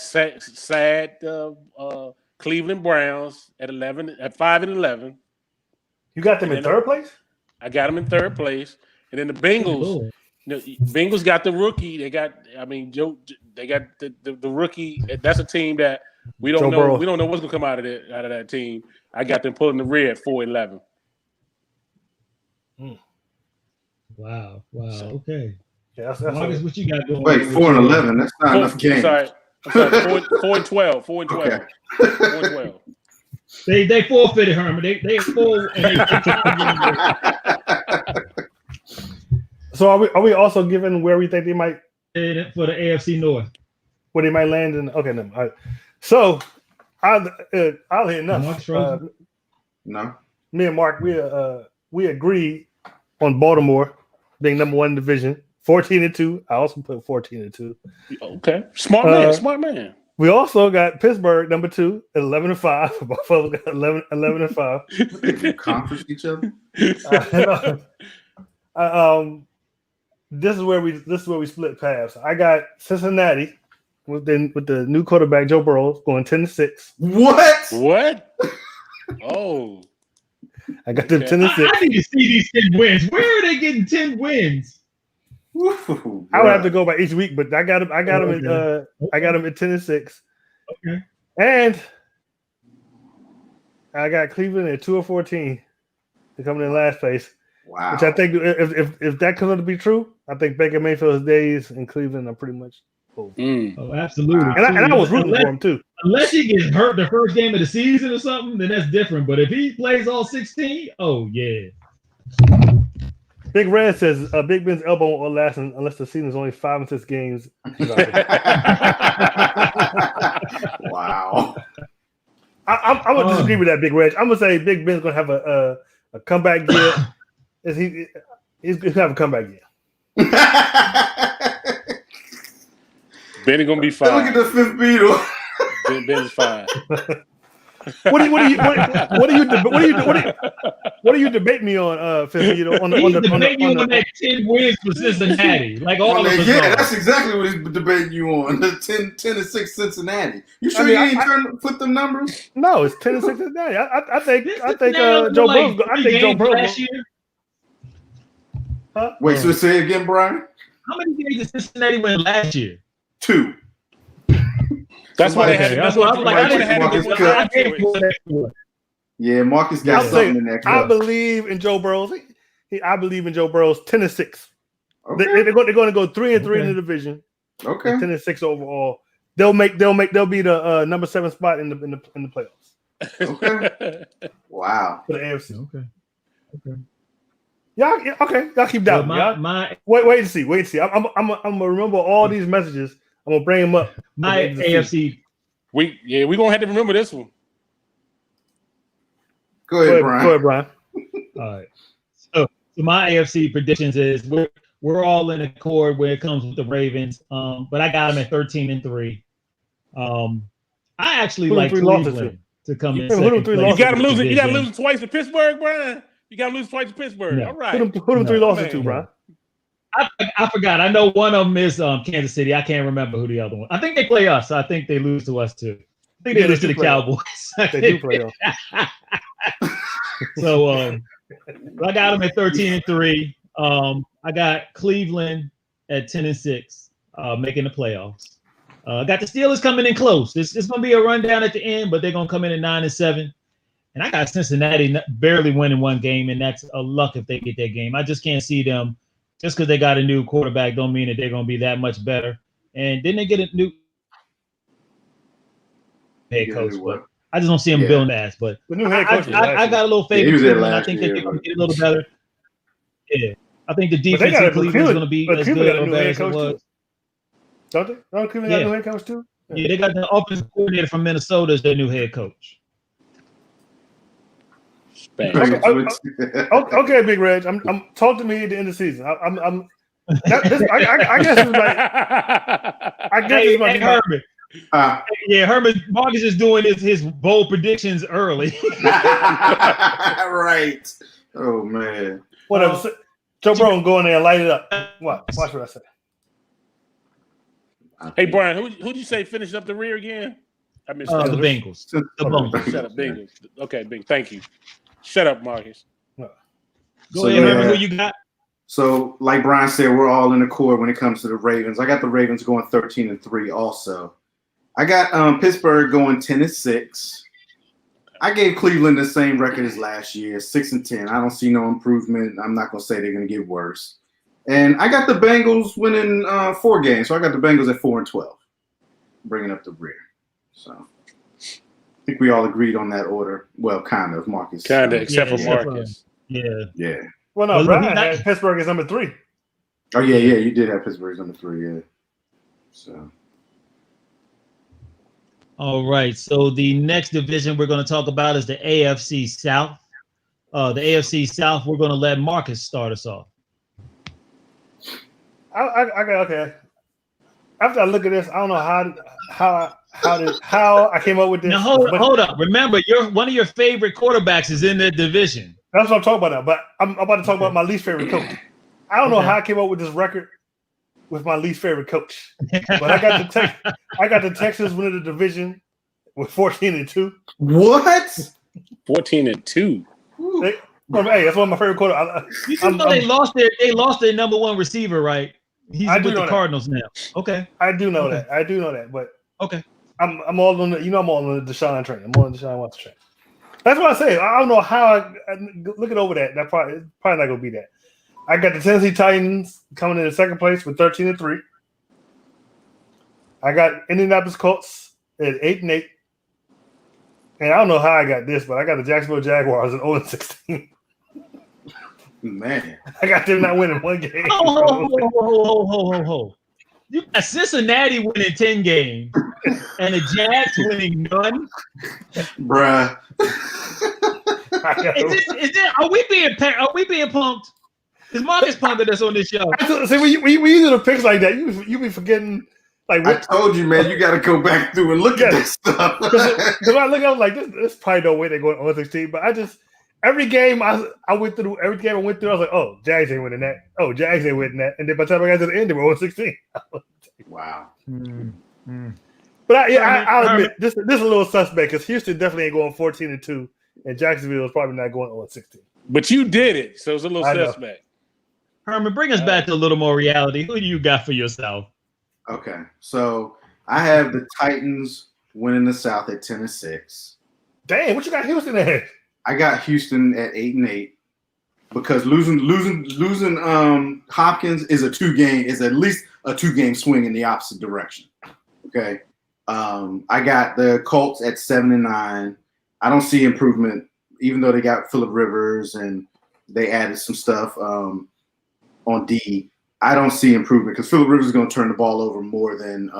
Cleveland Browns at 5-11. You got them in third place? I got them in third place, and then the Bengals. Bengals got the rookie. They got the rookie. That's a team that we don't know. We don't know what's gonna come out of that team. I got them pulling the rear at 4-11. Wow. Okay. Yeah, that's what you got going. Wait, 4-11. That's not enough games. I'm sorry. 4-12. 4-12. Okay. 4-12. They forfeited Herman. They full. So are we also given where we think they might for the AFC North? Where they might land in? Okay, no. Right. So I'll hit enough. No. Me and Mark, we agreed on Baltimore being number 1 division, 14-2. I also put 14-2. Okay, smart man. We also got Pittsburgh number 2 at 11-5. Both of them got 11-5. Conference each other. this is where we split paths. I got Cincinnati with the new quarterback Joe Burrow going 10-6. What? Oh, I got them Okay. 10-6. I need to see these 10 wins. Where are they getting 10 wins? Ooh, I would have to go by each week, but I got him. I got him. Okay. I got him at 10-6. Okay. And I got Cleveland at 2-14. They're coming in last place. Wow. Which I think if that comes out to be true, I think Baker Mayfield's days in Cleveland are pretty much over. Oh, absolutely. And I was rooting for him too. Unless he gets hurt the first game of the season or something, then that's different. But if he plays all 16, oh yeah. Big Red says Big Ben's elbow won't last unless the season is only 5 and 6 games. Wow. I'm gonna disagree with that, Big Red. I'm gonna say Big Ben's gonna have a comeback year. He's gonna have a comeback year. Benny gonna be fine. Look at the fifth Beatle. Ben's fine. What do you debate me on, Fifth Beatle? On that 10 wins for Cincinnati, like all of us. Yeah, that's exactly what he's debating you on. The 10-6 Cincinnati. You sure you ain't flip them numbers? No, it's 10-6 Cincinnati. I think Joe Burrow. I think Joe Burrow. Huh? Wait, so say it again, Brian. How many games did Cincinnati win last year? 2. That's why they had. That's what I'm like. I didn't Yeah, Marcus got something in that cup. I believe in Joe Burrow. I believe in Joe Burrow's 10-6. Okay. They're going to go 3-3 in the division. Okay. 10-6 overall. They'll be the number 7 spot in the playoffs. Okay. Wow. For the AFC. Okay. Yeah. Okay. Y'all keep doubting. Wait and see. I'm gonna remember all these messages. I'm gonna bring them up. My AFC. We gonna have to remember this one. Go ahead, Brian. All right. So my AFC predictions is we're all in accord when it comes with the Ravens. But I got them at 13-3. I actually like Cleveland to come in second place. You got them losing. You got to lose twice to Pittsburgh, Brian. You got to lose twice to Pittsburgh. No. All right. Who them 3 losses to, Brian? I forgot. I know one of them is Kansas City. I can't remember who the other one. I think they play us. I think they lose to us too. I think they lose to the Cowboys. They do play us. So I got them at 13-3. I got Cleveland at 10-6, making the playoffs. I got the Steelers coming in close. It's going to be a rundown at the end, but they're going to come in at 9-7. And I got Cincinnati barely winning one game, and that's a luck if they get that game. I just can't see them. Just because they got a new quarterback don't mean that they're going to be that much better. And didn't they get a new head coach? But I just don't see them building ass. But the new head coach I got a little faith in Cleveland. I think that they're going to get a little better. Yeah. I think the defense in Cleveland is going to be as good or better as it was. Don't they? Don't Cleveland got a new head coach too? Yeah, they got the offensive coordinator from Minnesota as their new head coach. Okay, Big Reg. I'm talk to me at the end of the season. I guess it's like Herman. Herman Marcus is doing his bold predictions early. Right. Oh man. Whatever. Joe Burrow go in there and light it up. Watch what I say. Hey Brian, who'd you say finished up the rear again? I missed the Bengals. The Bengals. Shut up, Bengals. Okay, Bengals. Thank you. Shut up, Marcus. Go ahead, Herman. Who you got? So, like Brian said, we're all in accord when it comes to the Ravens. I got the Ravens going 13-3 also. I got Pittsburgh going 10-6. I gave Cleveland the same record as last year, 6-10. I don't see no improvement. I'm not going to say they're going to get worse. And I got the Bengals winning 4 games. So I got the Bengals at 4-12, bringing up the rear. So I think we all agreed on that order. Well, kind of, Marcus. Kind of, except for Marcus. Yeah. Well, no, Brian had Pittsburgh as number 3. Oh, yeah, you did have Pittsburgh as number 3, yeah. So. All right. So the next division we're going to talk about is the AFC South. The AFC South, we're going to let Marcus start us off. Okay. After I look at this, I don't know how I came up with this. Now hold up. Remember, one of your favorite quarterbacks is in that division. That's what I'm talking about now. But I'm about to talk about my least favorite coach. I don't know how I came up with this record with my least favorite coach, but I got the Texans winning the division with 14-2. What? 14-2. Hey, that's one of my favorite quarters. They lost their number one receiver, right? He's with the Cardinals now. Okay. I do know that, but okay. I'm all on the I'm all on the Deshaun train. I'm on the Deshaun Watson train. That's what I say. I don't know how I looking over that. That probably not gonna be that. I got the Tennessee Titans coming in second place with 13-3. I got Indianapolis Colts at 8-8. And I don't know how I got this, but I got the Jacksonville Jaguars at 0-16. Man, I got them not winning one game. Ho. You got Cincinnati winning 10 games and the Jags winning none. Bruh. Are we being punked? Is Marcus punking us on this show? See, we do the picks like that. You be forgetting. Like I told you, man, you got to go back through and look at this stuff. Because I look, I was like, this probably no way they're going 0-16. But every game I went through, I was like, oh, Jags ain't winning that. Oh, Jags ain't winning that. And then by the time I got to the end, they were 0-16. Wow. But I'll admit, this is a little suspect because Houston definitely ain't going 14-2, and Jacksonville is probably not going 0-16. But you did it, so it's a little suspect. Herman, bring us back to a little more reality. Who do you got for yourself? Okay, so I have the Titans winning the South at 10-6. Damn, what you got Houston at? I got Houston at 8-8 because losing Hopkins is at least a 2-game swing in the opposite direction. Okay, I got the Colts at 7-9. I don't see improvement, even though they got Phillip Rivers and they added some stuff on D. I don't see improvement because Phillip Rivers is going to turn the ball over more than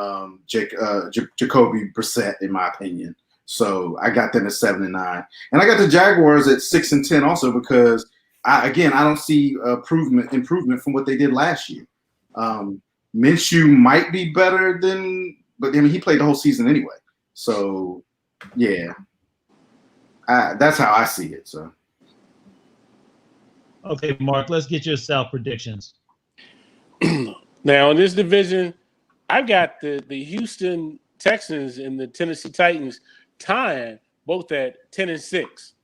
Jacoby Brissett, in my opinion. So I got them at 7-9, and I got the Jaguars at 6-10 also because I don't see improvement from what they did last year. Minshew might be better but I mean he played the whole season anyway. So yeah, that's how I see it. So okay, Mark, let's get your South predictions. Now in this division, I've got the Houston Texans and the Tennessee Titans tying both at 10-6,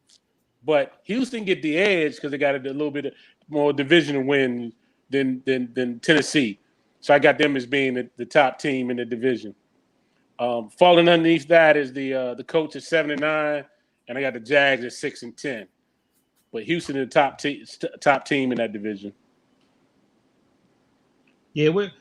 but Houston get the edge because they got a little bit more division win than Tennessee. So I got them as being the top team in the division. Falling underneath that is the Colts at 7-9, and I got the Jags at 6-10. But Houston is the top team in that division. Yeah, we're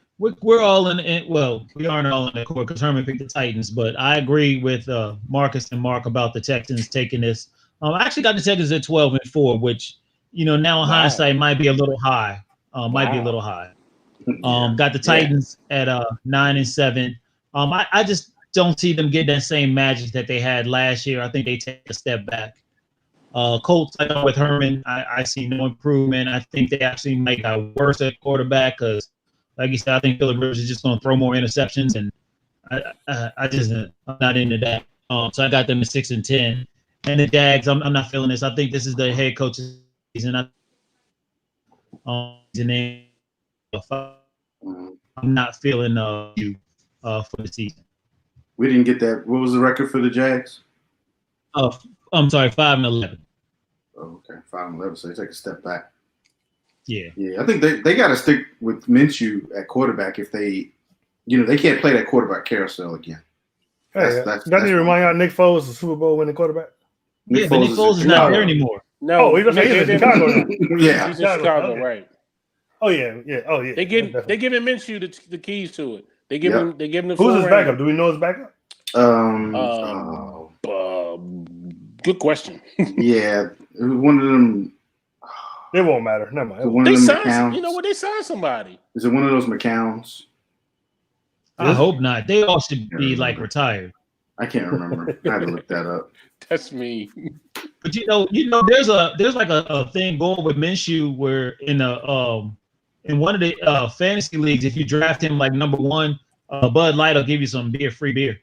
all in. Well, we aren't all in the court because Herman picked the Titans, but I agree with Marcus and Mark about the Texans taking this. I actually got the Texans at 12-4, which now in hindsight might be a little high. Got the Titans at 9-7. I just don't see them getting that same magic that they had last year. I think they take a step back. Colts, I know with Herman, I see no improvement. I think they actually might get worse at quarterback because, like you said, I think Phillip Rivers is just going to throw more interceptions, and I'm not into that. So I got them at 6-10. And the Jags, I'm not feeling this. I think this is the head coach's season. I'm not feeling you for the season. We didn't get that. What was the record for the Jags? I'm sorry, 5-11. Oh, okay, 5-11. So they take a step back. Yeah. I think they got to stick with Minshew at quarterback if they can't play that quarterback carousel again. That need to remind y'all Nick Foles is the Super Bowl winning quarterback. But Nick Foles is not there anymore. No, he's in Chicago now. Yeah, he's in Chicago, okay. Right? Oh yeah. They giving Minshew the keys to it. They give him the. Who's his backup? Do we know his backup? Good question. Yeah, one of them. It won't matter. Never mind. They signed. They signed somebody. Is it one of those McCowns? I hope not. They all should be retired. I can't remember. I had to look that up. That's me. But there's a thing going with Minshew where in one of the fantasy leagues, if you draft him like number 1, Bud Light will give you some free beer.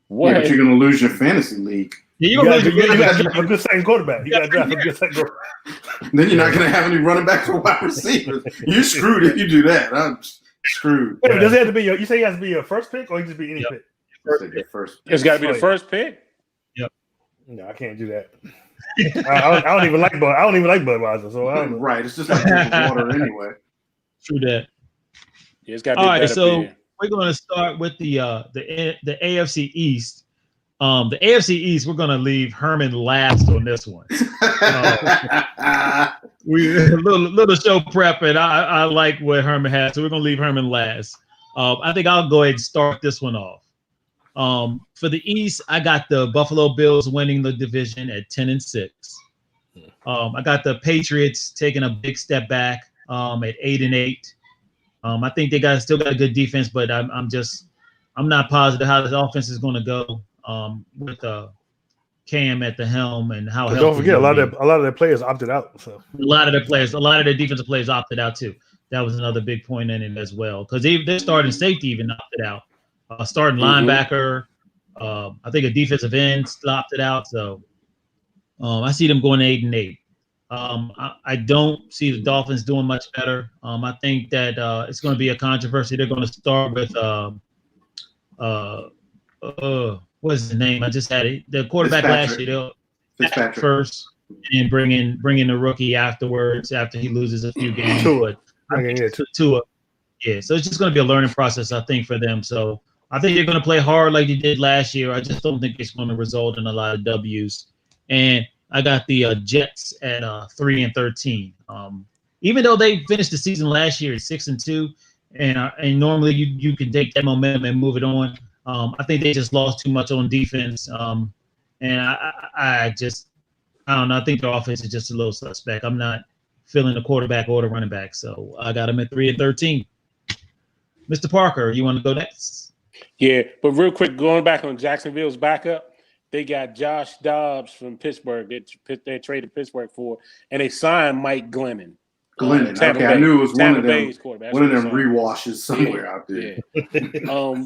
What? Yeah, but you're gonna lose your fantasy league. Yeah, You got to draft a good second quarterback. You got to draft a good second quarterback. Then you're not going to have any running backs or wide receivers. You're screwed if you do that. I'm screwed. Wait, does it have to be you say it has to be your first pick, or you just be any pick? First. It's got to be the first pick. Yep. No, I can't do that. I don't even like Bud. I don't even like Budweiser, so I don't know. Right. It's just like drinking water anyway. True that. Yeah, it's got to be all right. better So beer. we're going to start with the AFC East. The AFC East, we're going to leave Herman last on this one. We a little show prep, and I like what Herman has, so we're going to leave Herman last. I think I'll go ahead and start this one off. For the East, I got the Buffalo Bills winning the division at 10-6. I got the Patriots taking a big step back at 8-8. I think they still got a good defense, but I'm not positive how this offense is going to go with Cam at the helm and how. Don't forget, a lot of their players opted out. So a lot of their defensive players opted out too. That was another big point in it as well, because their starting safety even opted out. Starting linebacker, I think a defensive end opted out. So I see them going 8-8. I don't see the Dolphins doing much better. I think that it's going to be a controversy. They're going to start with what's his name? I just had it. The quarterback last year. They'll first and bring in the rookie afterwards after he loses a few games. Tua. Yeah, so it's just going to be a learning process, I think, for them. So I think they're going to play hard like they did last year. I just don't think it's going to result in a lot of W's. And I got the Jets at 3-13. Even though they finished the season last year at 6-2, and normally you can take that momentum and move it on. I think they just lost too much on defense. And I don't know. I think their offense is just a little suspect. I'm not feeling the quarterback or the running back. So I got them at 3-13. Mr. Parker, you want to go next? Yeah, but real quick, going back on Jacksonville's backup, they got Josh Dobbs from Pittsburgh. They traded Pittsburgh for, and they signed Mike Glennon. Okay, I knew it was one of them rewashes somewhere out there. Yeah.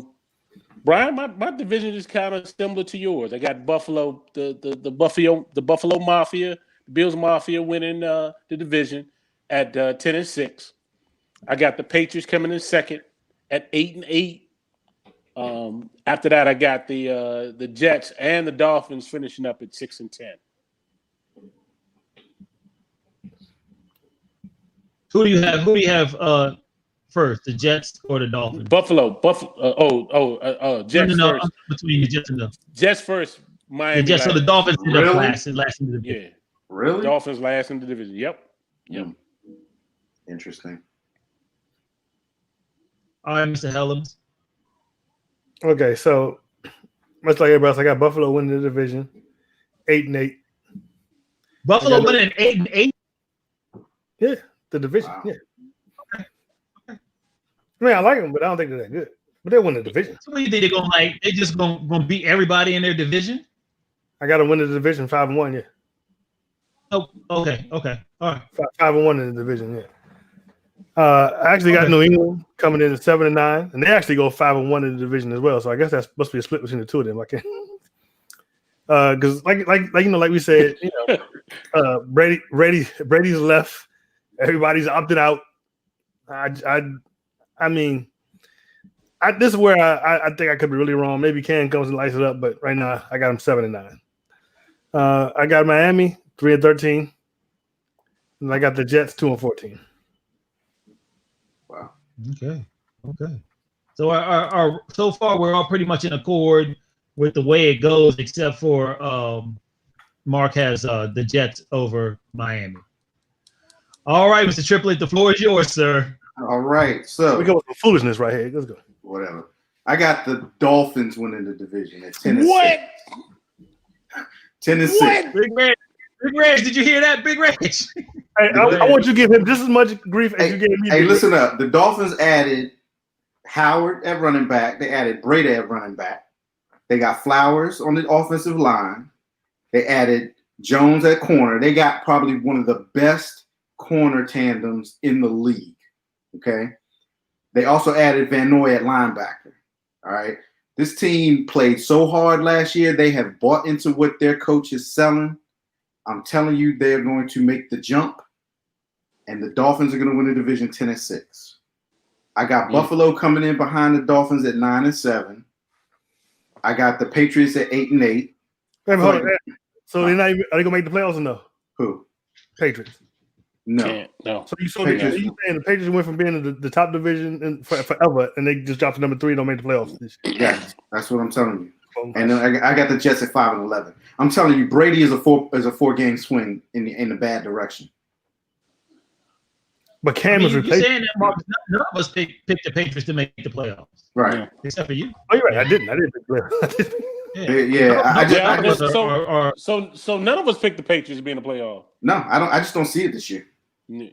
Brian, my division is kind of similar to yours. I got Buffalo, the Buffalo Mafia, the Bills Mafia winning the division at 10-6. I got the Patriots coming in second at 8-8. After that, I got the Jets and the Dolphins finishing up at 6-10. Who do you have first, the Jets or the Dolphins? Buffalo. Jets first. Between the Jets and the Jets first. Miami. The Jets. So the Dolphins end up last in the division. Yeah. Really? Dolphins last in the division. Yep. Interesting. All right, Mr. Helms. Okay, so much like everybody else, I got Buffalo winning the division, 8-8. Buffalo winning 8-8. Yeah, the division. Wow. Yeah. Okay. I mean, I like them, but I don't think they're that good. But they win the division. So what do you think they're gonna like? They just gonna beat everybody in their division? I got to win the division 5-1. Yeah. Oh, okay, all right. 5-1 in the division. Yeah. I actually got New England coming in at 7-9, and they actually go 5-1 in the division as well. So I guess that must be a split between the two of them. I can't, because like we said, Brady's left, everybody's opted out. I mean, this is where I think I could be really wrong. Maybe Cam comes and lights it up, but right now I got them 7-9. I got Miami 3-13, and I got the Jets 2-14. Wow. Okay. So our so far we're all pretty much in accord with the way it goes, except for Mark has the Jets over Miami. All right, Mr. Triplett, the floor is yours, sir. All right, so we go with some foolishness right here. Let's go. Whatever. I got the Dolphins winning the division at 10-6. What? 10-6. Big Reg, did you hear that, Big Reg? Hey, I want you to give him just as much grief as you gave me. Hey, listen up. The Dolphins added Howard at running back. They added Brady at running back. They got Flowers on the offensive line. They added Jones at corner. They got probably one of the best corner tandems in the league. Okay. They also added Van Noy at linebacker. All right. This team played so hard last year. They have bought into what their coach is selling. I'm telling you, they're going to make the jump, and the Dolphins are going to win the division 10-6. I got Buffalo coming in behind the Dolphins at 9-7. I got the Patriots at 8-8. Wait, hold on. So they're not even, are they gonna make the playoffs or no? Who? Patriots. No. No. So you saying the Patriots went from being in the top division forever, and they just dropped to number 3 and don't make the playoffs this year. Yes, that's what I'm telling you. And then I got the Jets at 5-11. I'm telling you, Brady is a 4-game swing in the bad direction. But Cam is replaced. You're saying that, Marcus, none of us picked the Patriots to make the playoffs, right? Yeah. Except for you. Oh, you're right. I didn't pick the playoffs. So none of us picked the Patriots to be in the playoff. No, I don't. I just don't see it this year. And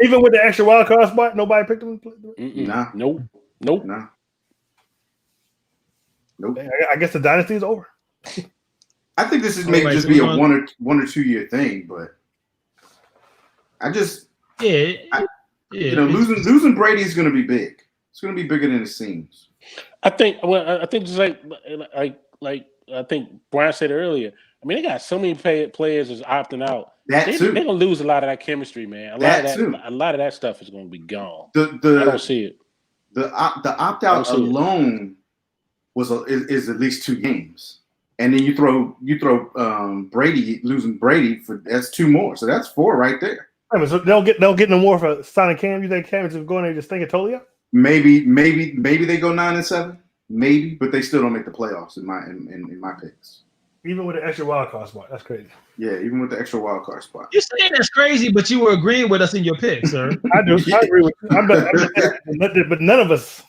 even with the extra wild card spot, nobody picked them. Nah. Nope. Nope. I guess the dynasty is over. I think this is maybe just be a 1 or 2 year thing, but I just losing Brady is going to be big. It's going to be bigger than it seems. I think just like I think Brian said earlier. I mean, they got so many players is opting out. They're gonna lose a lot of that chemistry, man. A lot of that stuff is gonna be gone. I don't see it. The opt out alone is at least 2 games, and then you throw Brady losing Brady that's 2 more, so that's 4 right there. So they'll get no more for signing Cam. You think Cam is just going there just thinking totally up? Maybe they go 9-7, maybe, but they still don't make the playoffs in my picks. Even with the extra wild card spot, that's crazy. Yeah, even with the extra wild card spot. You're saying that's crazy, but you were agreeing with us in your pick, sir. I do. I agree with you. But none of us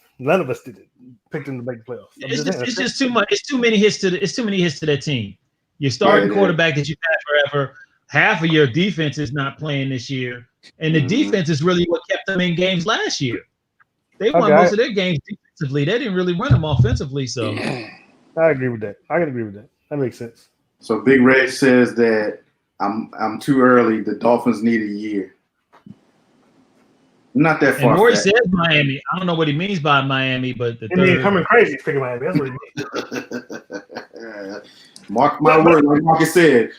did it. Picked them to make the playoffs. It's just too much. It's too many hits to that team. Your starting quarterback that you've had forever. Half of your defense is not playing this year, and the defense is really what kept them in games last year. They won most of their games defensively. They didn't really run them offensively. So I agree with that. I can agree with that. That makes sense. So Big Red says that I'm too early. The Dolphins need a year. Not that far. And Roy says Miami. I don't know what he means by Miami, but coming crazy picking Miami. That's what he means. Mark my word, like Marcus said.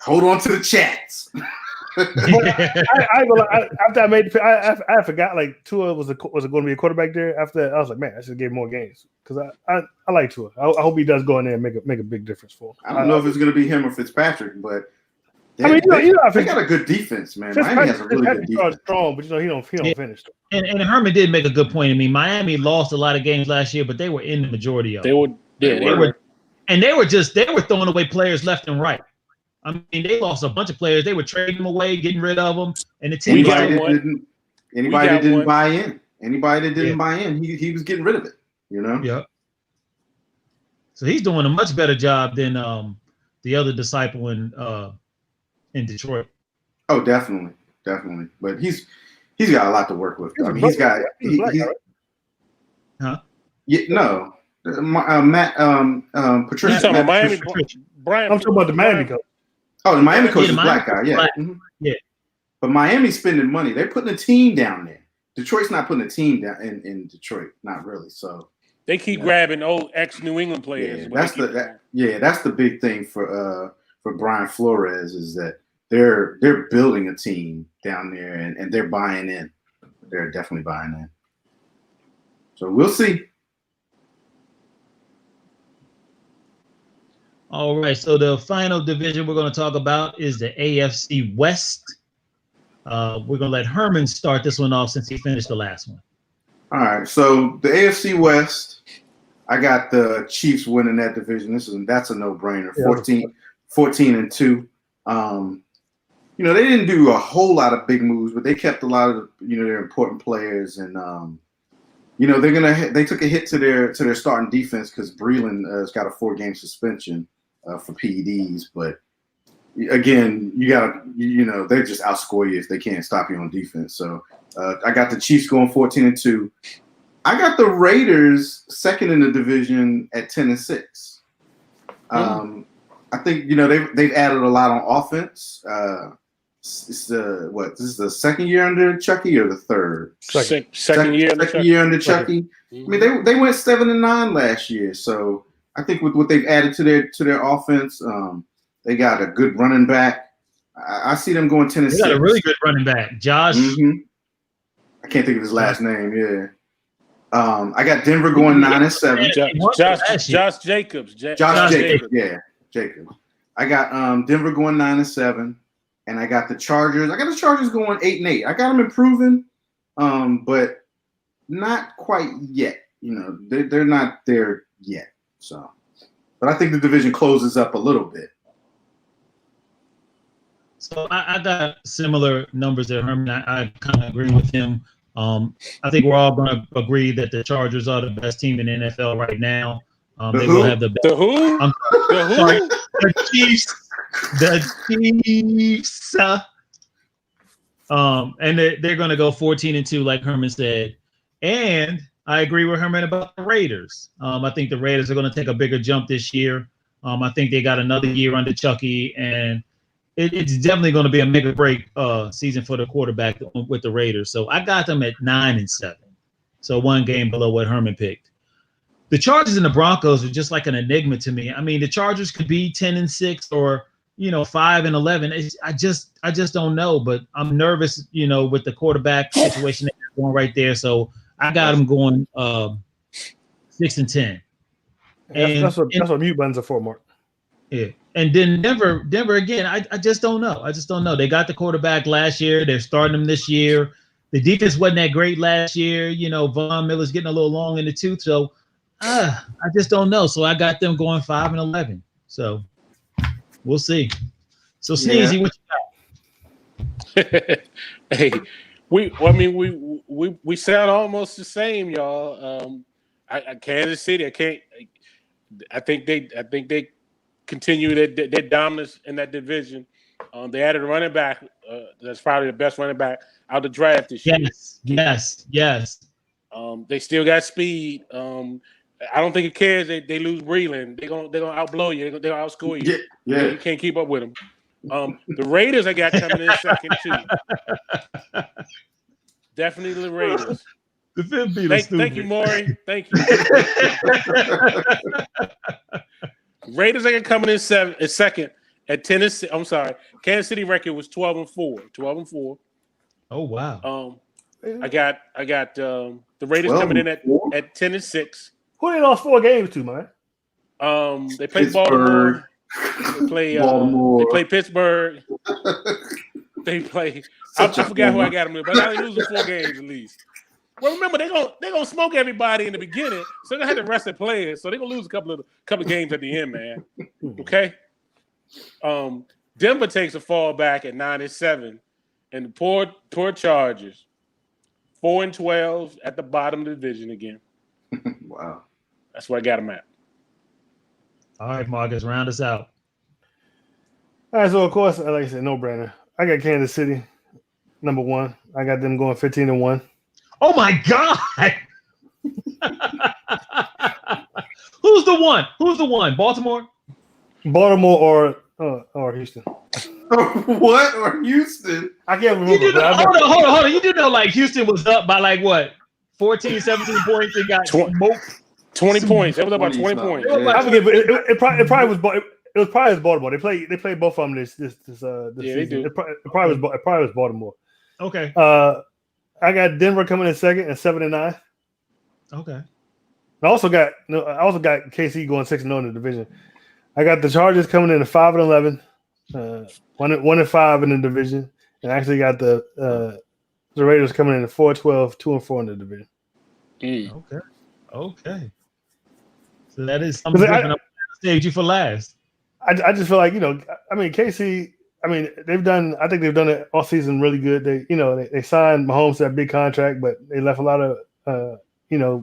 Hold on to the chats. After I made the pick, I forgot like Tua was going to be a quarterback there. After that, I was like, man, I should give him more games because I like Tua. I hope he does go in there and make a big difference for him. I don't know if it's going to be him or Fitzpatrick, but they got a good defense, man. Miami has a really good defense. Strong, but he don't finish. And Herman did make a good point. I mean, Miami lost a lot of games last year, but they were in the majority of them. They were throwing away players left and right. I mean, they lost a bunch of players. They were trading them away, getting rid of them, and the team. Anybody that didn't buy in, he was getting rid of it. You know. Yeah. So he's doing a much better job than the other disciple in Detroit. Oh, definitely. But he's got a lot to work with. I mean, he's got. Huh? Yeah. No. Matt. Patricia. You talking about Miami? Brian. I'm talking about the Miami coach. Oh, the Miami coach is a black guy, yeah. Mm-hmm. Yeah. But Miami's spending money. They're putting a team down there. Detroit's not putting a team down in Detroit, not really. So they keep grabbing old ex-New England players. Yeah, that's the big thing for Brian Flores is that they're building a team down there and they're buying in. They're definitely buying in. So we'll see. All right, so the final division we're going to talk about is the AFC West. We're going to let Herman start this one off since he finished the last one. All right, so the AFC West, I got the Chiefs winning that division. That's a no-brainer. 14-2. They didn't do a whole lot of big moves, but they kept a lot of their important players, and they took a hit to their starting defense because Breland has got a 4-game suspension for PEDs. But again, you got they just outscore you if they can't stop you on defense. So I got the Chiefs going 14-2. I got the Raiders second in the division at 10-6. I think they've added a lot on offense. It's the what? This is the second year under Chucky or the third? Second year under Chucky. I mean, they went 7-9 last year. So I think with what they've added to their offense, they got a good running back. I see them going 10-6. They got a really good running back, Josh. Mm-hmm. I can't think of his last name. Yeah. I got Denver going 9-7. Josh Jacobs. Josh Jacobs. Yeah, Jacobs. I got Denver going 9-7, and I got the Chargers. I got the Chargers going 8-8. I got them improving, but not quite yet. You know, they're not there yet. So, but I think the division closes up a little bit. So I got similar numbers there, Herman. I kind of agree with him. I think we're all going to agree that the Chargers are the best team in the NFL right now. They will have the best. The who? Sorry, the Chiefs. The Chiefs. And they're going to go 14-2, like Herman said. And I agree with Herman about the Raiders. I think the Raiders are going to take a bigger jump this year. I think they got another year under Chucky, and it's definitely going to be a make or break season for the quarterback with the Raiders. So I got them at 9-7. So one game below what Herman picked. The Chargers and the Broncos are just like an enigma to me. I mean, the Chargers could be 10-6 or 5-11. I just don't know. But I'm nervous, with the quarterback situation going right there. So I got them going 6-10. That's what mute buttons are for, Mark. Yeah. And then Denver again, I just don't know. I just don't know. They got the quarterback last year. They're starting him this year. The defense wasn't that great last year. Von Miller's getting a little long in the tooth. So I just don't know. So I got them going 5-11. So we'll see. So Sneezy, what you got? Hey, we sound almost the same, y'all. Kansas City, I think they continue their dominance in that division. They added a running back that's probably the best running back out of the draft this year. Yes. They still got speed. I don't think it cares they lose Breland. They're gonna outblow you. They're gonna outscore you. Yeah. You can't keep up with them. The Raiders I got coming in second too. Definitely the Raiders. Thank you, Maury. Thank you. Raiders are coming in second at 10-6. I'm sorry. Kansas City record was 12-4. 12-4. Oh wow. I got the Raiders coming in at 10-6. Who they lost 4 games to, man? They play Baltimore. They play Baltimore. They play Pittsburgh. They play. I forgot who I got them with, but I losing 4 games at least. Well, remember they're gonna smoke everybody in the beginning, so they're gonna have to rest their players. So they're gonna lose a couple of games at the end, man. Okay. Denver takes a fall back at 9-7, and the poor Chargers 4-12 at the bottom of the division again. Wow. That's where I got them at. All right, Marcus, round us out. All right, so of course, like I said, no brainer. I got Kansas City, number 1. I got them going 15-1. Oh my God! Who's the one? Baltimore or Houston. What? Or Houston? I can't remember. Hold on. You do know like Houston was up by like what? 14, 17 points. They got 20 points. It was up by 20 points. Yeah. I forget, but it probably was. It was probably Baltimore. They played both of them this season. They do. It probably was Baltimore. Okay. I got Denver coming in second at 7-9. Okay. I also got KC going 6-0 in the division. I got the Chargers coming in at 5-11, 1-5 in the division, and I actually got the Raiders coming in at 4-12, 2-4 in the division. Okay. So that is something different. I saved you for last. I just feel like KC. I think they've done it all season really good. They signed Mahomes to that big contract, but they left a lot of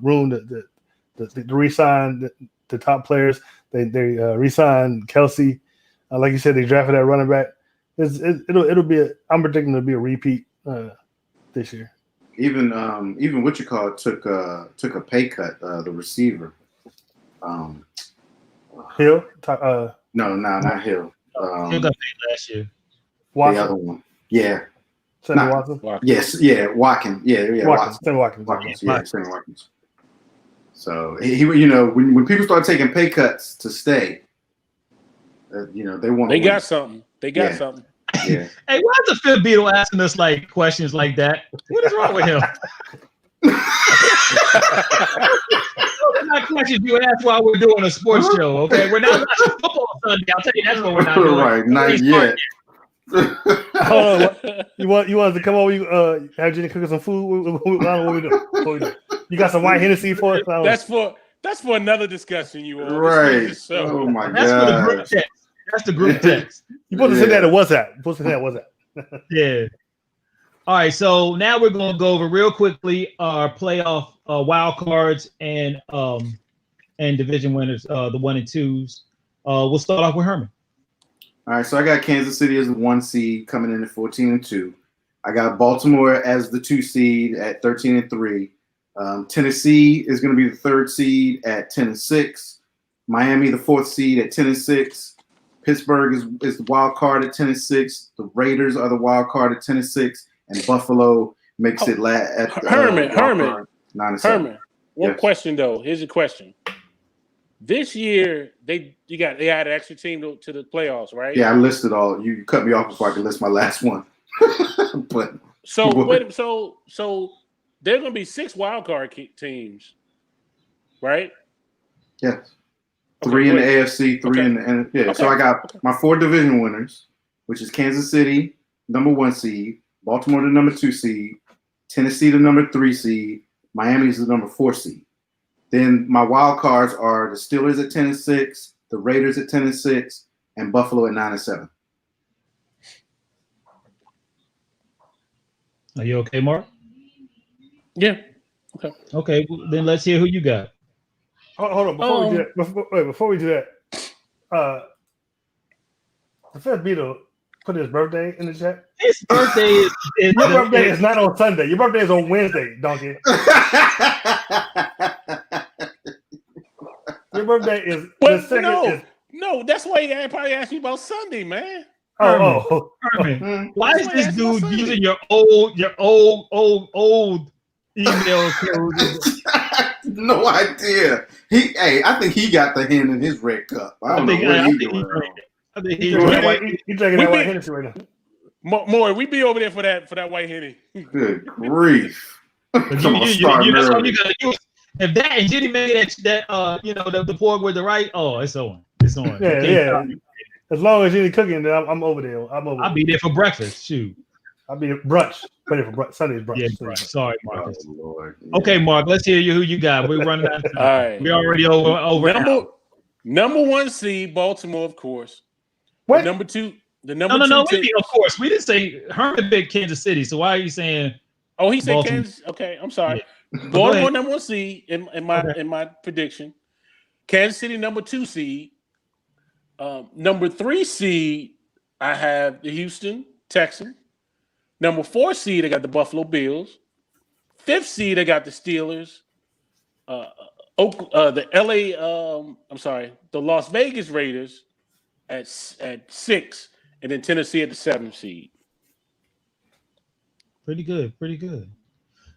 room to re-sign the top players. They re-signed Kelsey. Like you said, they drafted that running back. I'm predicting it'll be a repeat this year. Even what you call it took a pay cut. The receiver. Hill. No, not Hill. Hill got paid last year. Watson. The other one. Yeah. Sammy Watkins. Yes. Yeah. Watkins. Yeah. Watkins. Sammy Watkins. Yeah. Sammy Watkins. So he you know, when people start taking pay cuts to stay, you know, they want. They got something. They got something. Yeah. Hey, why is the fifth Beatle asking us like questions like that? What is wrong with him? Those are not questions you ask while we're doing a sports show. Okay, we're not watching football Sunday. I'll tell you that's what we're not doing. Right, not yet. You want us to come over? You have Jenny cook us some food? I don't know what we do. You got some white Hennessy for us? That's for another discussion. You all right? Oh my god, that's for the group text. That's the group text. You supposed to send that to WhatsApp. You supposed to send that WhatsApp. Yeah. All right, so now we're going to go over real quickly our playoff wild cards and division winners, the 1 and 2s. We'll start off with Herman. All right, so I got Kansas City as the 1 seed coming in at 14-2. I got Baltimore as the 2 seed at 13-3. Tennessee is going to be the 3rd seed at 10-6. Miami, the 4th seed at 10-6. Pittsburgh is the wild card at 10-6. The Raiders are the wild card at 10-6, and Buffalo makes it at Herman. 9-7. One question though. Here's a question. This year they had an extra team to the playoffs, right? Yeah, I listed all. You cut me off before I could list my last one. But so there are going to be 6 wild card teams, right? Yes. 3 in the AFC, 3 in the yeah. Okay. So I got my 4 division winners, which is Kansas City, number 1 seed, Baltimore, the number 2 seed, Tennessee, the number 3 seed, Miami is the number 4 seed. Then my wild cards are the Steelers at 10-6, the Raiders at 10-6, and Buffalo at 9-7. Are you okay, Mark? Yeah. Okay. Okay. Well, then let's hear who you got. Hold on. Before we do that, the fifth Beatle put his birthday in the chat. His birthday is your birthday is not on Sunday. Your birthday is on Wednesday, donkey. Your birthday is the second. No, that's why he probably asked me about Sunday, man. Herman, why is this dude using your old email code? No idea. I think he got the hand in his red cup. I think he's drinking that white Hennessy right now. More, we be over there for that white Henny. Good grief! That's all you gotta do. If that and Jenny made that the pork with the right, it's on. It's on. Yeah. As long as you're cooking, then I'm over there. I'll be there for breakfast. Shoot. I'll be at brunch. Ready for brunch. Sunday's brunch. Yeah, brunch. Sorry, Marcus. Oh, Lord. Yeah. Okay, Mark. Let's hear who you got. We're running out of time. All right. We already over. Number 1 seed, Baltimore, of course. What? The number 2. No. Of course, we didn't say Herman picked Kansas City. So why are you saying? Oh, he said Baltimore? Kansas. Okay, I'm sorry. Yeah. Baltimore number 1 seed in my prediction. Kansas City number 2 seed. Number 3 seed, I have the Houston Texans. Number 4 seed, I got the Buffalo Bills. 5th seed, I got the Steelers. The Las Vegas Raiders at 6, and then Tennessee at the 7th seed. Pretty good.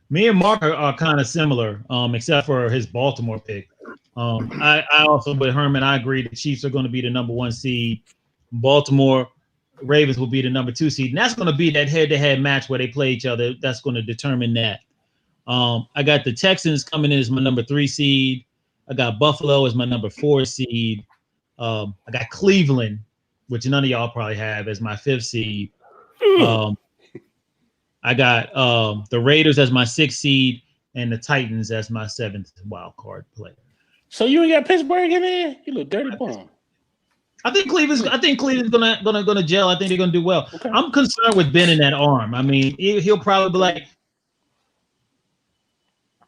Me and Mark are kind of similar, except for his Baltimore pick. I also, with Herman, I agree the Chiefs are going to be the number 1 seed. Baltimore Ravens will be the number 2 seed. And that's going to be that head-to-head match where they play each other. That's going to determine that. I got the Texans coming in as my number 3 seed. I got Buffalo as my number 4 seed. I got Cleveland, which none of y'all probably have, as my 5th seed. I got the Raiders as my 6th seed and the Titans as my 7th wild card player. So you ain't got Pittsburgh in there? You look dirty bum. I think Cleveland's gonna gel. I think they're gonna do well. Okay. I'm concerned with Ben in that arm. I mean, he'll probably be like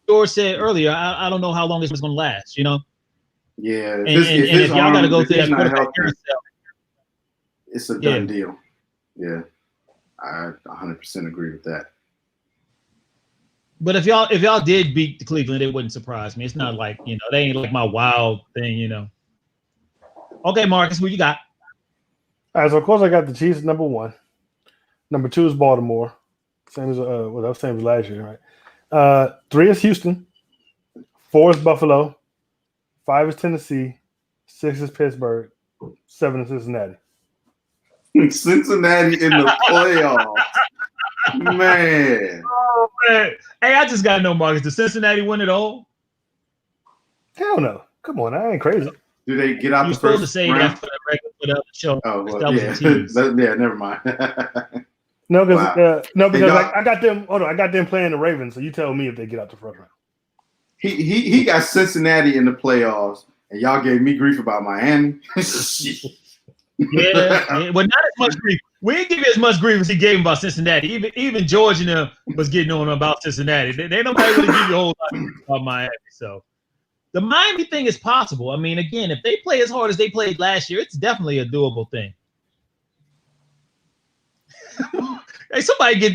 George said earlier. I don't know how long this was gonna last. Yeah. And if y'all gotta go through that quarterback carousel, it's a done deal. Yeah, I 100% agree with that. But if y'all did beat Cleveland, it wouldn't surprise me. It's not like they ain't like my wild thing. Okay, Marcus, who you got? All right, so of course I got the Chiefs number 1. Number 2 is Baltimore. Same as same as last year, right? 3 is Houston. 4 is Buffalo. 5 is Tennessee. 6 is Pittsburgh. 7 is Cincinnati. Cincinnati in the playoffs. Man. Oh man. Hey, I just gotta know, Marcus. Does Cincinnati win it all? Hell no. Come on, I ain't crazy. Do they get out You're the supposed first to say round? that for the record for the other show. Oh, well, that was yeah. a tease. Yeah, never mind. No, because Wow. I got them. Hold on, I got them playing the Ravens. So you tell me if they get out the first round. He got Cincinnati in the playoffs, and y'all gave me grief about Miami. Yeah. Well, not as much grief. We didn't give you as much grief as he gave him about Cincinnati. Even George and them was getting on about Cincinnati. They nobody really give you a whole lot about Miami. So the Miami thing is possible. I mean, again, if they play as hard as they played last year, it's definitely a doable thing. Hey, somebody get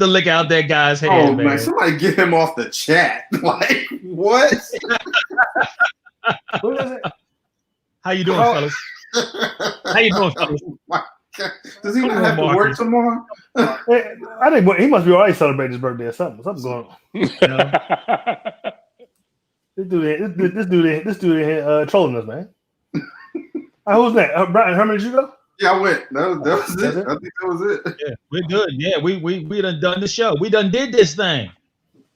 the lick out that guy's head, Oh man. somebody get him off the chat. Like what? Who is it? How you doing, fellas? How you doing, fellas? Does he not have to work tomorrow? I think he must be already celebrating his birthday or something. Something's going on. You know? This dude here trolling us, man. Who's that? Brian Herman, did you go? Yeah, I went. That was it. I think that was it. Yeah, we're good. Yeah, we done the show. We done did this thing.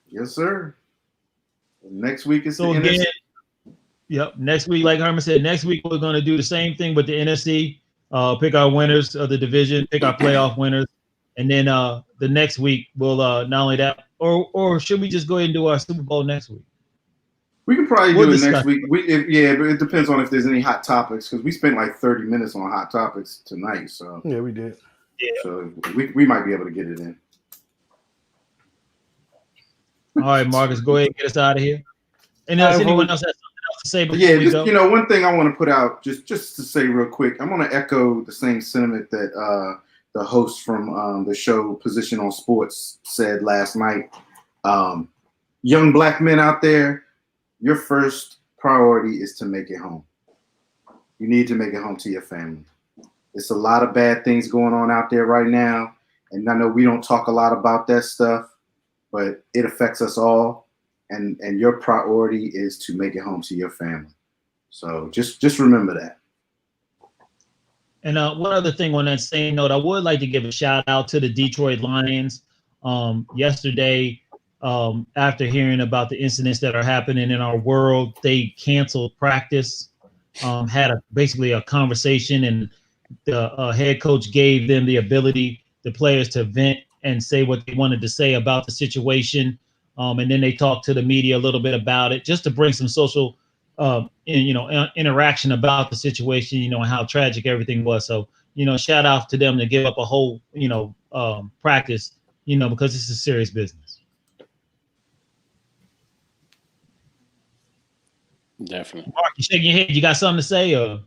Yes, sir. Next week is So the again, NFC. Yep. Next week, like Herman said, next week we're going to do the same thing with the NFC. Pick our winners of the division, pick our playoff winners, and then the next week we'll not only that, or should we just go ahead and do our Super Bowl next week? We can probably We'll do it discuss. next week. But it depends on if there's any hot topics because we spent like 30 minutes on hot topics tonight. So Yeah, we did. Yeah. So we might be able to get it in. All right, Marcus, go ahead and get us out of here. And does anyone else have something else to say before we go? You know, one thing I want to put out just to say real quick, I'm going to echo the same sentiment that the host from the show Position on Sports said last night. Young black men out there, your first priority is to make it home. You need to make it home to your family. It's a lot of bad things going on out there right now. And I know we don't talk a lot about that stuff, but it affects us all. And your priority is to make it home to your family. So just remember that. And one other thing on that same note, I would like to give a shout out to the Detroit Lions. Yesterday, after hearing about the incidents that are happening in our world, they canceled practice, had basically a conversation, and the head coach gave them the ability, the players, to vent and say what they wanted to say about the situation. And then they talked to the media a little bit about it, just to bring some social, interaction about the situation, and how tragic everything was. So, shout out to them to give up a whole, practice, because this is serious business. Definitely. Mark, you shaking your head. You got something to say? Or?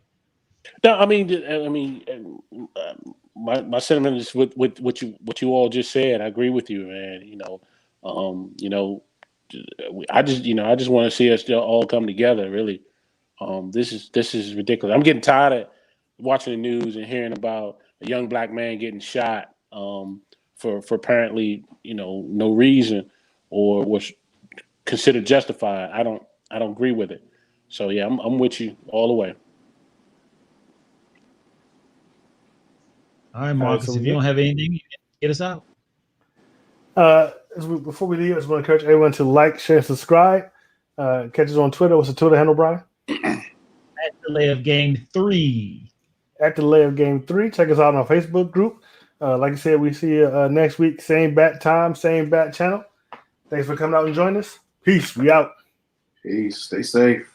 No, I mean, my sentiment is with what you all just said. I agree with you, man. I just want to see us all come together. Really, this is ridiculous. I'm getting tired of watching the news and hearing about a young black man getting shot for apparently no reason or was considered justified. I don't agree with it. So yeah, I'm with you all the way. All right, Marcus, if you don't have anything, you can get us out. Before we leave, I just want to encourage everyone to like, share, and subscribe. Catch us on Twitter. What's the Twitter handle, Brian? At the Lay of Game 3. At the Lay of Game 3. Check us out on our Facebook group. Like I said, we see you next week. Same bat time, same bat channel. Thanks for coming out and joining us. Peace. We out. Peace. Stay safe.